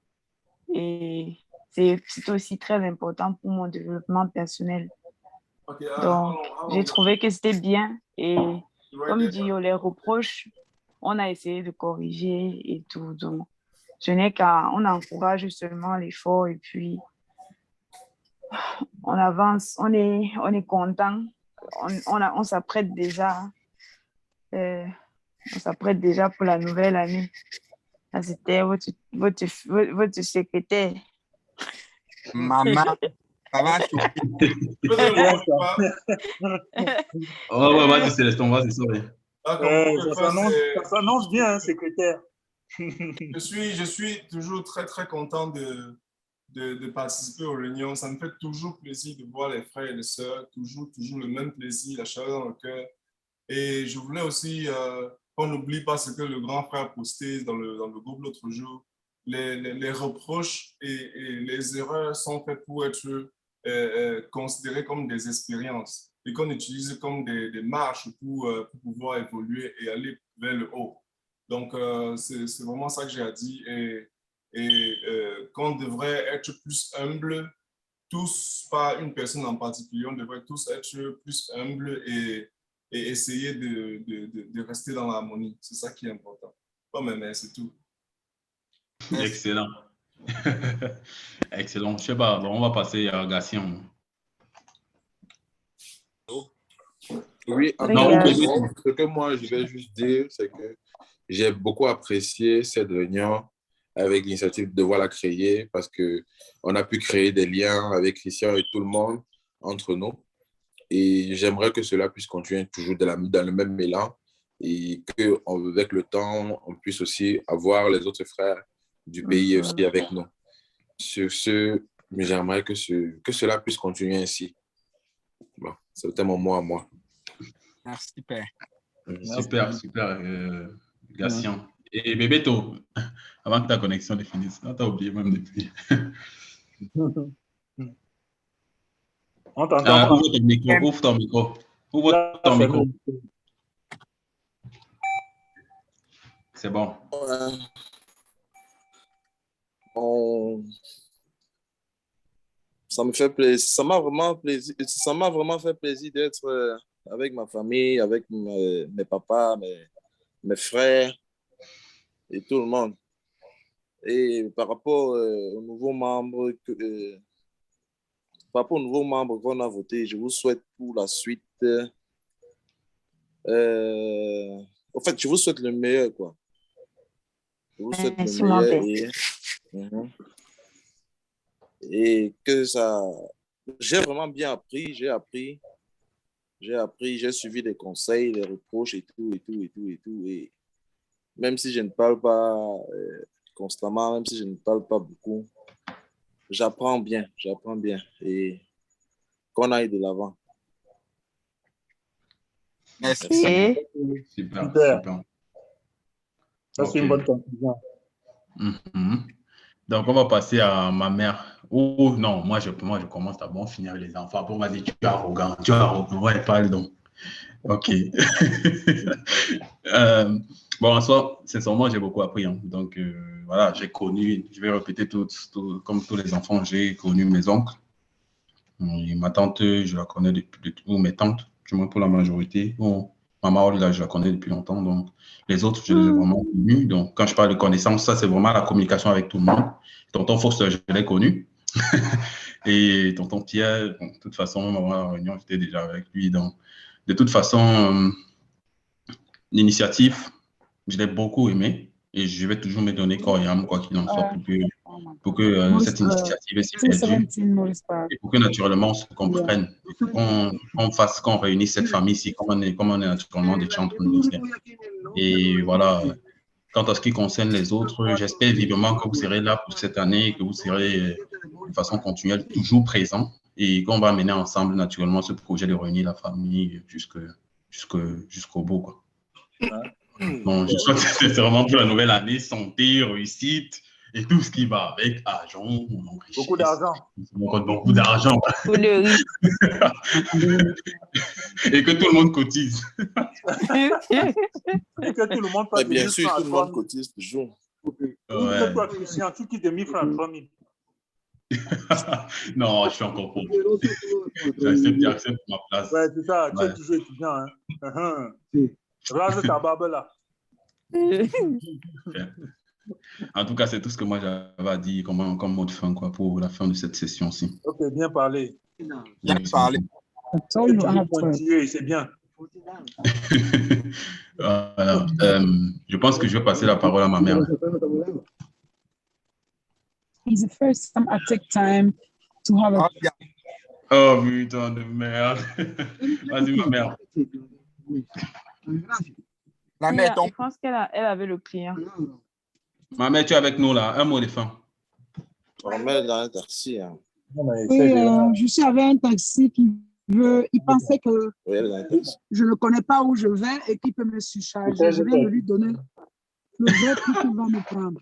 Et c'est aussi très important pour mon développement personnel. Donc, j'ai trouvé que c'était bien. Et comme dit, les reproches, on a essayé de corriger et tout. Donc, ce n'est on encourage seulement l'effort et puis on avance, on est content, on s'apprête déjà, pour la nouvelle année. Ça, c'était votre secrétaire. Maman, ça va choquer. Ouais, vas-y, Célestin, vas-y, sorry. Ça s'annonce bien, hein, secrétaire. Je suis toujours très, très content de participer aux réunions. Ça me fait toujours plaisir de voir les frères et les sœurs, toujours le même plaisir, la chaleur dans le cœur. Et je voulais aussi qu'on n'oublie pas ce que le grand frère postait dans le groupe l'autre jour. Les reproches et les erreurs sont faites pour être considérées comme des expériences et qu'on utilise comme des marches pour pouvoir évoluer et aller vers le haut. Donc, c'est vraiment ça que j'ai à dire et qu'on devrait être plus humble, tous, pas une personne en particulier, on devrait tous être plus humbles et essayer de rester dans l'harmonie. C'est ça qui est important. Pas mais c'est tout. Excellent. Excellent. Je sais pas, on va passer à Gatien. Oui, ce que moi je vais juste dire, c'est que j'ai beaucoup apprécié cette réunion avec l'initiative de Voilà créer parce qu'on a pu créer des liens avec Christian et tout le monde entre nous. Et j'aimerais que cela puisse continuer toujours dans le même élan et qu'avec le temps, on puisse aussi avoir les autres frères du pays aussi avec nous. Sur ce, j'aimerais que cela puisse continuer ainsi. Bon, c'était mon mot à moi. Merci, Père. Super, Gatien. Et Bébéto, avant que ta connexion définisse, tu as oublié même depuis. On t'entend. Ouvre ton micro. C'est bon. Ça me fait plaisir. Ça m'a vraiment fait plaisir d'être avec ma famille, avec mes papas, mes frères et tout le monde. Et par rapport aux nouveaux membres qu'on a votés, je vous souhaite pour la suite. En fait, je vous souhaite le meilleur, quoi. Je vous souhaite le meilleur et que ça. J'ai vraiment bien appris. J'ai suivi les conseils, les reproches et tout. Et même si je ne parle pas constamment, même si je ne parle pas beaucoup, j'apprends bien. Et qu'on aille de l'avant. Merci. Et Super, Super. super. Ça, c'est une Ok. bonne conclusion. Mhm. Donc, on va passer à ma mère. Oh non, moi je commence d'abord, on finit avec les enfants. Après, on m'a dit, tu es arrogant, tu es arrogant. Ouais, parle donc. Ok. Bon, en soi, sincèrement, j'ai beaucoup appris. Hein. Donc, voilà, j'ai connu, je vais répéter comme tous les enfants, j'ai connu mes oncles. Et ma tante, je la connais ou mes tantes, du moins pour la majorité. Bon, ma maman, là, je la connais depuis longtemps. Donc, les autres, je les ai vraiment connus. Donc, quand je parle de connaissance, ça, c'est vraiment la communication avec tout le monde. Tonton Foster, je l'ai connu. Et tonton Pierre, bon, de toute façon, maman, à la réunion, j'étais déjà avec lui. Donc, de toute façon, l'initiative, je l'ai beaucoup aimé. Et je vais toujours me donner corps et âme, quoi qu'il en soit, pour que cette initiative s'y perdure. Et pour que naturellement on se comprenne, qu'on réunisse cette famille-ci, comme on est naturellement déjà en train de le faire. Et voilà, quant à ce qui concerne les autres, j'espère vivement que vous serez là pour cette année, que vous serez de façon continuelle toujours présent et qu'on va mener ensemble naturellement ce projet de réunir la famille jusqu'au bout, quoi. Bon, je souhaite sincèrement pour la nouvelle année, santé, réussite et tout ce qui va avec, argent, Beaucoup d'argent. Beaucoup d'argent. Et que tout le monde cotise. Et que tout le monde passe Bien 1000 sûr, francs à tout le monde 3000. cotise toujours. Que toi, Christian, tu quittes de 1000 francs à 3000. Non, je suis encore pauvre. J'accepte ma place. Ouais, c'est ça, tu Ouais. es toujours étudiant. Hein? Rase ta barbe là. En tout cas, c'est tout ce que moi j'avais à dire comme mot de fin, quoi, pour la fin de cette session-ci. Ok, bien parlé. Bien parlé. C'est bien. Voilà. Je pense que je vais passer la parole à ma mère. It's the first time I take time to have a... Oh putain de merde. Vas-y, ma mère. La mère, Je pense qu'elle avait le client. Ma mère, tu es avec nous là. Un mot de fin. On met dans un taxi. Hein. Oui, je suis avec un taxi qui veut... Il pensait que je ne connais pas où je vais et qu'il peut me surcharger. Je viens de lui donner le vrai prix qu'il va me prendre.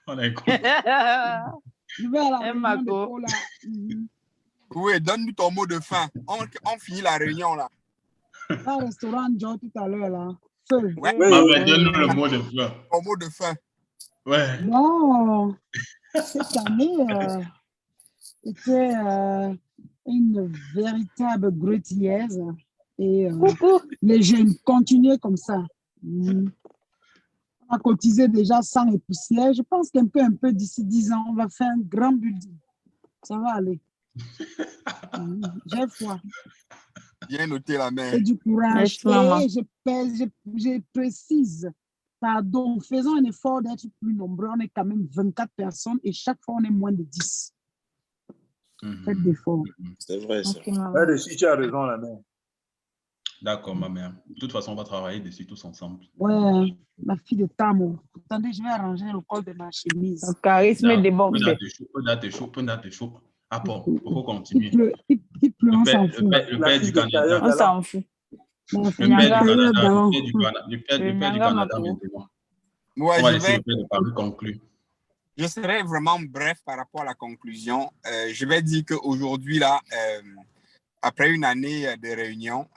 On est con. Je vais à la réunion de Paula. Oui, donne-nous ton mot de fin. On finit la réunion là. Au restaurant Joe tout à l'heure là. Feu. Ouais. Donne-nous le mot de fin. Ton mot de fin. Ouais. Bon, cette année était une véritable grutillaise et les jeunes continuaient comme ça. On a cotisé déjà 100 et poussière. Je pense qu'un peu d'ici 10 ans, on va faire un grand building. Ça va aller. J'ai foi. Bien noté la mère. Et du courage. Merci, Et je précise, pardon, faisons un effort d'être plus nombreux. On est quand même 24 personnes et chaque fois, on est moins de 10. Faites d'efforts. C'est vrai, ça. Là-dessus, tu as raison, la mère. D'accord, ma mère. De toute façon, on va travailler dessus tous ensemble. Ouais, la fille de Tamo. Attendez, je vais arranger le col de ma chemise. Le charisme déborde. Peu d'âge chaud. Ah bon, il faut continuer. Il pleut, on s'en fout. Le père du Canada. On s'en fout. Le père du Canada maintenant. Ouais, On va laisser le père de Paris conclure. Je serai vraiment bref par rapport à la conclusion. Je vais dire qu'aujourd'hui, là, après une année de réunion,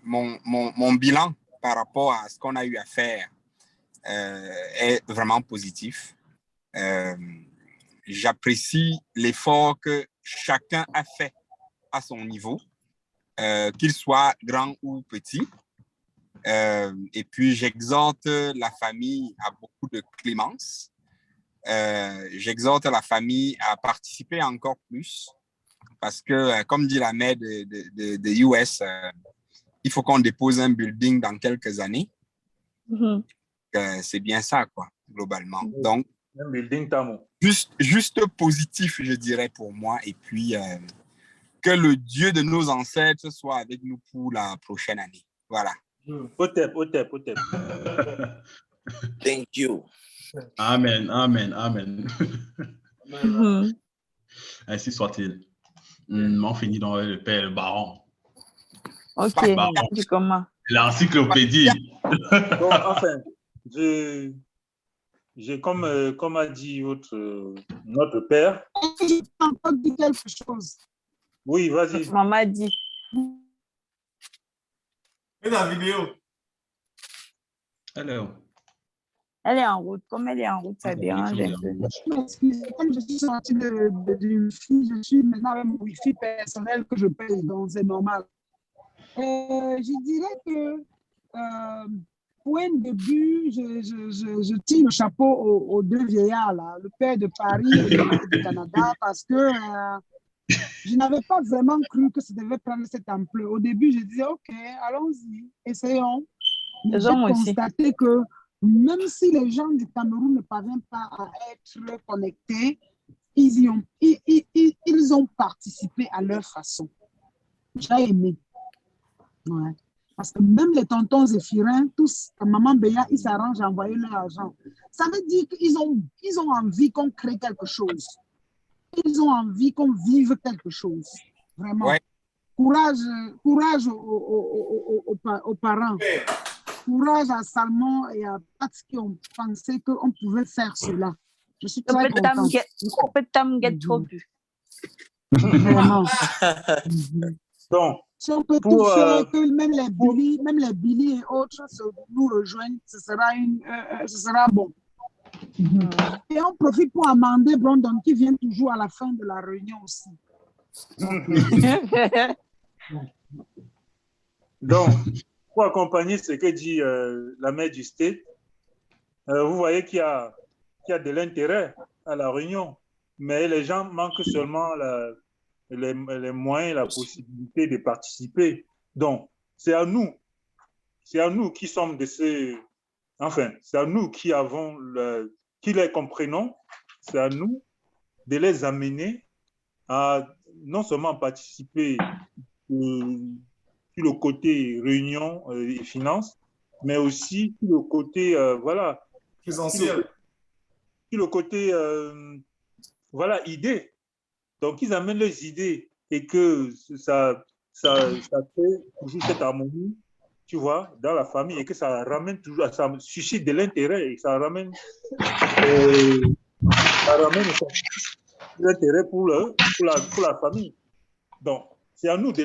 mon bilan par rapport à ce qu'on a eu à faire est vraiment positif. J'apprécie l'effort que chacun a fait à son niveau, qu'il soit grand ou petit. Et puis, j'exhorte la famille à beaucoup de clémence. J'exhorte la famille à participer encore plus parce que, comme dit la maire de US, il faut qu'on dépose un building dans quelques années. C'est bien ça, quoi, globalement. Donc, un building Tamo. Juste positif, je dirais, pour moi. Et puis, que le Dieu de nos ancêtres soit avec nous pour la prochaine année. Voilà. Otep. Thank you. Amen. Ainsi soit-il. On finit dans le père, le baron. Ok, tu commences. L'encyclopédie. Bon, enfin, comme a dit notre père. Je peux encore dire quelque chose. Oui, vas-y. Maman dit. Et la vidéo. Alors. Elle est en route. Comme elle est en route, ça dérange un peu. Je m'excuse. Comme je suis sortie du Wi-Fi, je suis maintenant avec mon Wi-Fi personnel que je paye, donc c'est normal. Je dirais que pour un début, je tire le chapeau aux deux vieillards, là, le père de Paris et le père du Canada, parce que je n'avais pas vraiment cru que ça devait prendre cette ampleur. Au début, je disais, OK, allons-y, essayons. Mais j'ai constaté que même si les gens du Cameroun ne parviennent pas à être connectés, ils ont participé à leur façon. J'ai aimé. Ouais. Parce que même les tontons Zéphirins, tous, maman Béa, ils s'arrangent à envoyer leur argent. Ça veut dire qu'ils ont envie qu'on crée quelque chose. Ils ont envie qu'on vive quelque chose. Vraiment. Ouais. Courage aux parents. Courage à Salmon et à Pat qui ont pensé qu'on pouvait faire cela. Je suis très contente. Vraiment. Donc, si on peut toucher que même les Billy et autres nous rejoignent, ce sera bon. Et on profite pour amender Brandon qui vient toujours à la fin de la réunion aussi. Donc, pour accompagner ce que dit la mère du State, vous voyez qu'il y a de l'intérêt à la réunion, mais les gens manquent seulement les moyens et la possibilité de participer. Donc, c'est à nous qui sommes de ces... Enfin, c'est à nous qui les comprenons, c'est à nous de les amener à non seulement participer sur le côté réunion et finances, mais aussi sur le côté, présentiel. Sur le côté, idées. Donc, ils amènent leurs idées et que ça crée toujours cette harmonie, tu vois, dans la famille et que ça ramène toujours, ça suscite de l'intérêt et ça ramène l'intérêt pour la famille. Donc, c'est à nous de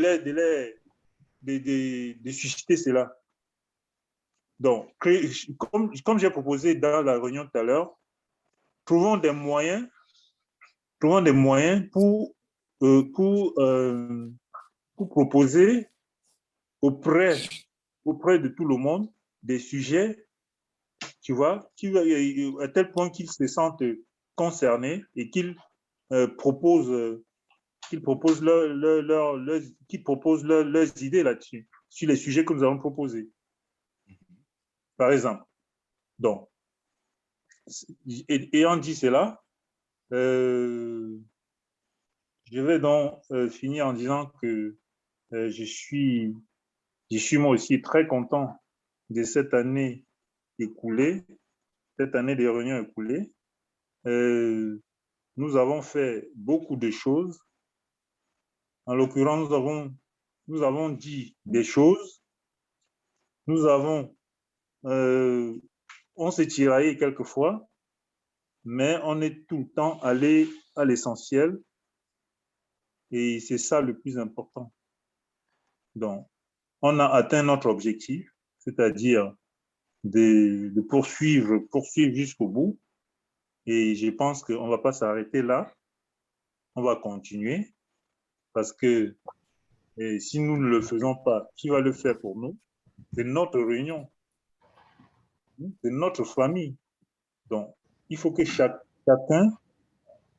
susciter cela. Donc, comme j'ai proposé dans la réunion tout à l'heure, trouvons des moyens pour proposer auprès de tout le monde des sujets, tu vois, à tel point qu'ils se sentent concernés et qu'ils proposent leurs idées là-dessus, sur les sujets que nous avons proposés. Par exemple. Donc, ayant dit cela, je vais donc finir en disant que je suis moi aussi très content de cette année écoulée, cette année des réunions écoulées. Nous avons fait beaucoup de choses. En l'occurrence, nous avons dit des choses. On s'est tiraillé quelquefois, mais on est tout le temps allé à l'essentiel et c'est ça le plus important. Donc, on a atteint notre objectif, c'est-à-dire de poursuivre jusqu'au bout et je pense qu'on ne va pas s'arrêter là, on va continuer parce que si nous ne le faisons pas, qui va le faire pour nous? C'est notre réunion, c'est notre famille. Donc, il faut que chacun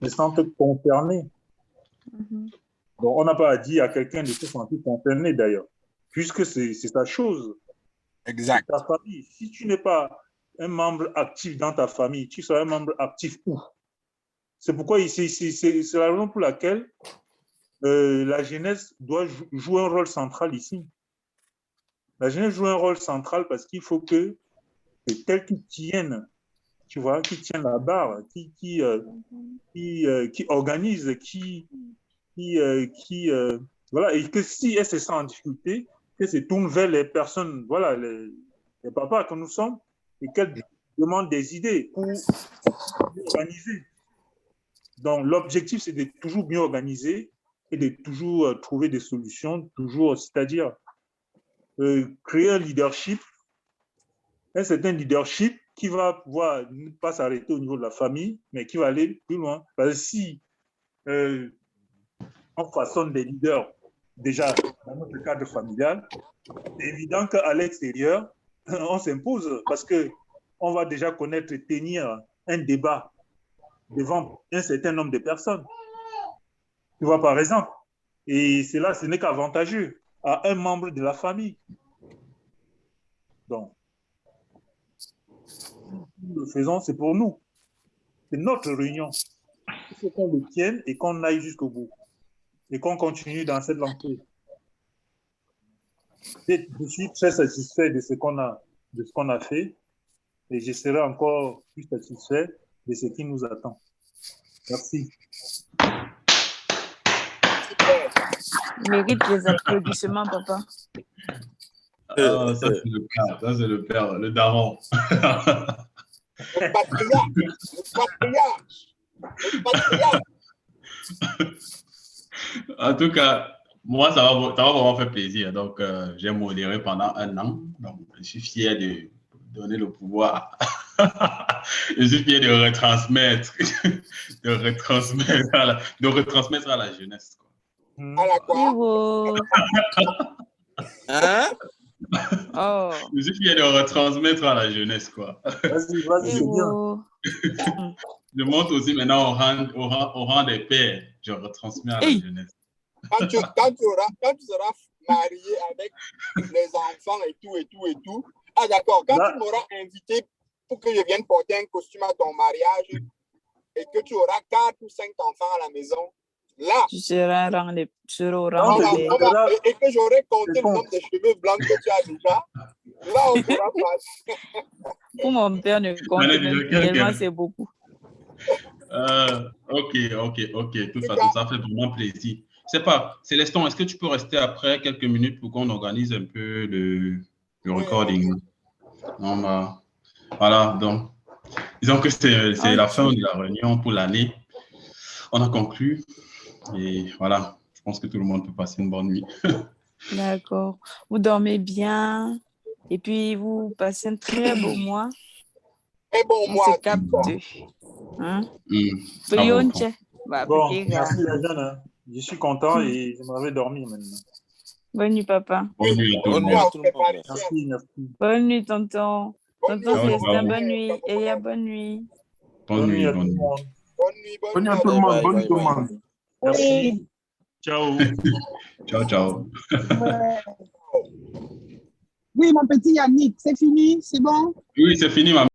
se sente concerné. Donc, on n'a pas à dire à quelqu'un de se sentir concerné d'ailleurs, puisque c'est sa chose. Exact. Ta famille. Si tu n'es pas un membre actif dans ta famille, tu seras un membre actif où? C'est pourquoi c'est la raison pour laquelle la jeunesse doit jouer un rôle central ici. La jeunesse joue un rôle central parce qu'il faut que tel qu'ils tiennent, tu vois, qui tiennent la barre, qui organise, voilà, et que si elle se sent en difficulté, qu'elles se tournent vers les personnes, voilà, les papas que nous sommes, et qu'elles demandent des idées pour organiser. Donc, l'objectif, c'est de toujours bien organiser et de toujours trouver des solutions, toujours, c'est-à-dire créer un leadership, un certain leadership qui va pouvoir ne pas s'arrêter au niveau de la famille, mais qui va aller plus loin. Parce que si on façonne des leaders déjà dans notre cadre familial, c'est évident qu'à l'extérieur, on s'impose parce qu'on va déjà connaître et tenir un débat devant un certain nombre de personnes. Tu vois, par exemple. Et cela, ce n'est qu'avantageux à un membre de la famille. Donc, nous le faisons, c'est pour nous. C'est notre réunion. Il faut qu'on le tienne et qu'on aille jusqu'au bout. Et qu'on continue dans cette lancée. Je suis très satisfait de ce qu'on a fait. Et je serai encore plus satisfait de ce qui nous attend. Merci. Il mérite des applaudissements, papa. Ça, c'est le père. Ça, c'est le père, le daron. Le patriarche. Le patriarche. En tout cas, moi, ça va vraiment faire plaisir. Donc, j'ai modéré pendant 1 an. Donc, je suis fier de donner le pouvoir. Je suis fier de retransmettre, de retransmettre à la jeunesse. Quoi. À la quoi? Hein? Oh. Je suis fier de retransmettre à la jeunesse. Quoi. Vas-y, c'est bien. Je monte aussi maintenant au rang des pères. Je retransmets à la jeunesse. Quand tu seras marié avec les enfants et tout. Ah d'accord, quand tu m'auras invité pour que je vienne porter un costume à ton mariage et que tu auras 4 ou 5 enfants à la maison, là, tu seras au rang des... et que j'aurai compté le nombre de cheveux blancs que tu as déjà, là on pourra passer. Pour mon père, ne compte même tellement, c'est beaucoup. Ok. De toute façon, ça fait vraiment plaisir. C'est pas, Célestin, est-ce que tu peux rester après quelques minutes pour qu'on organise un peu le recording? Non, bah, voilà, donc, disons que c'est la fin de la réunion pour l'année. On a conclu et voilà, je pense que tout le monde peut passer une bonne nuit. D'accord. Vous dormez bien et puis vous passez un très beau mois. Très bon mois. On se capte. Hein? Bon, merci la jeune. Je suis content et j'aimerais dormir maintenant. Bonne nuit, papa. Bonne nuit à tout le monde. Merci. Bonne nuit, tonton. Tonton Célestin, bonne nuit. Elia, bonne nuit. Bonne nuit. Bonne nuit à tout le monde. Bonne nuit tout le monde. Merci. Ciao. Ciao. Oui, mon petit Yannick, c'est fini? C'est bon? Oui, c'est fini, maman.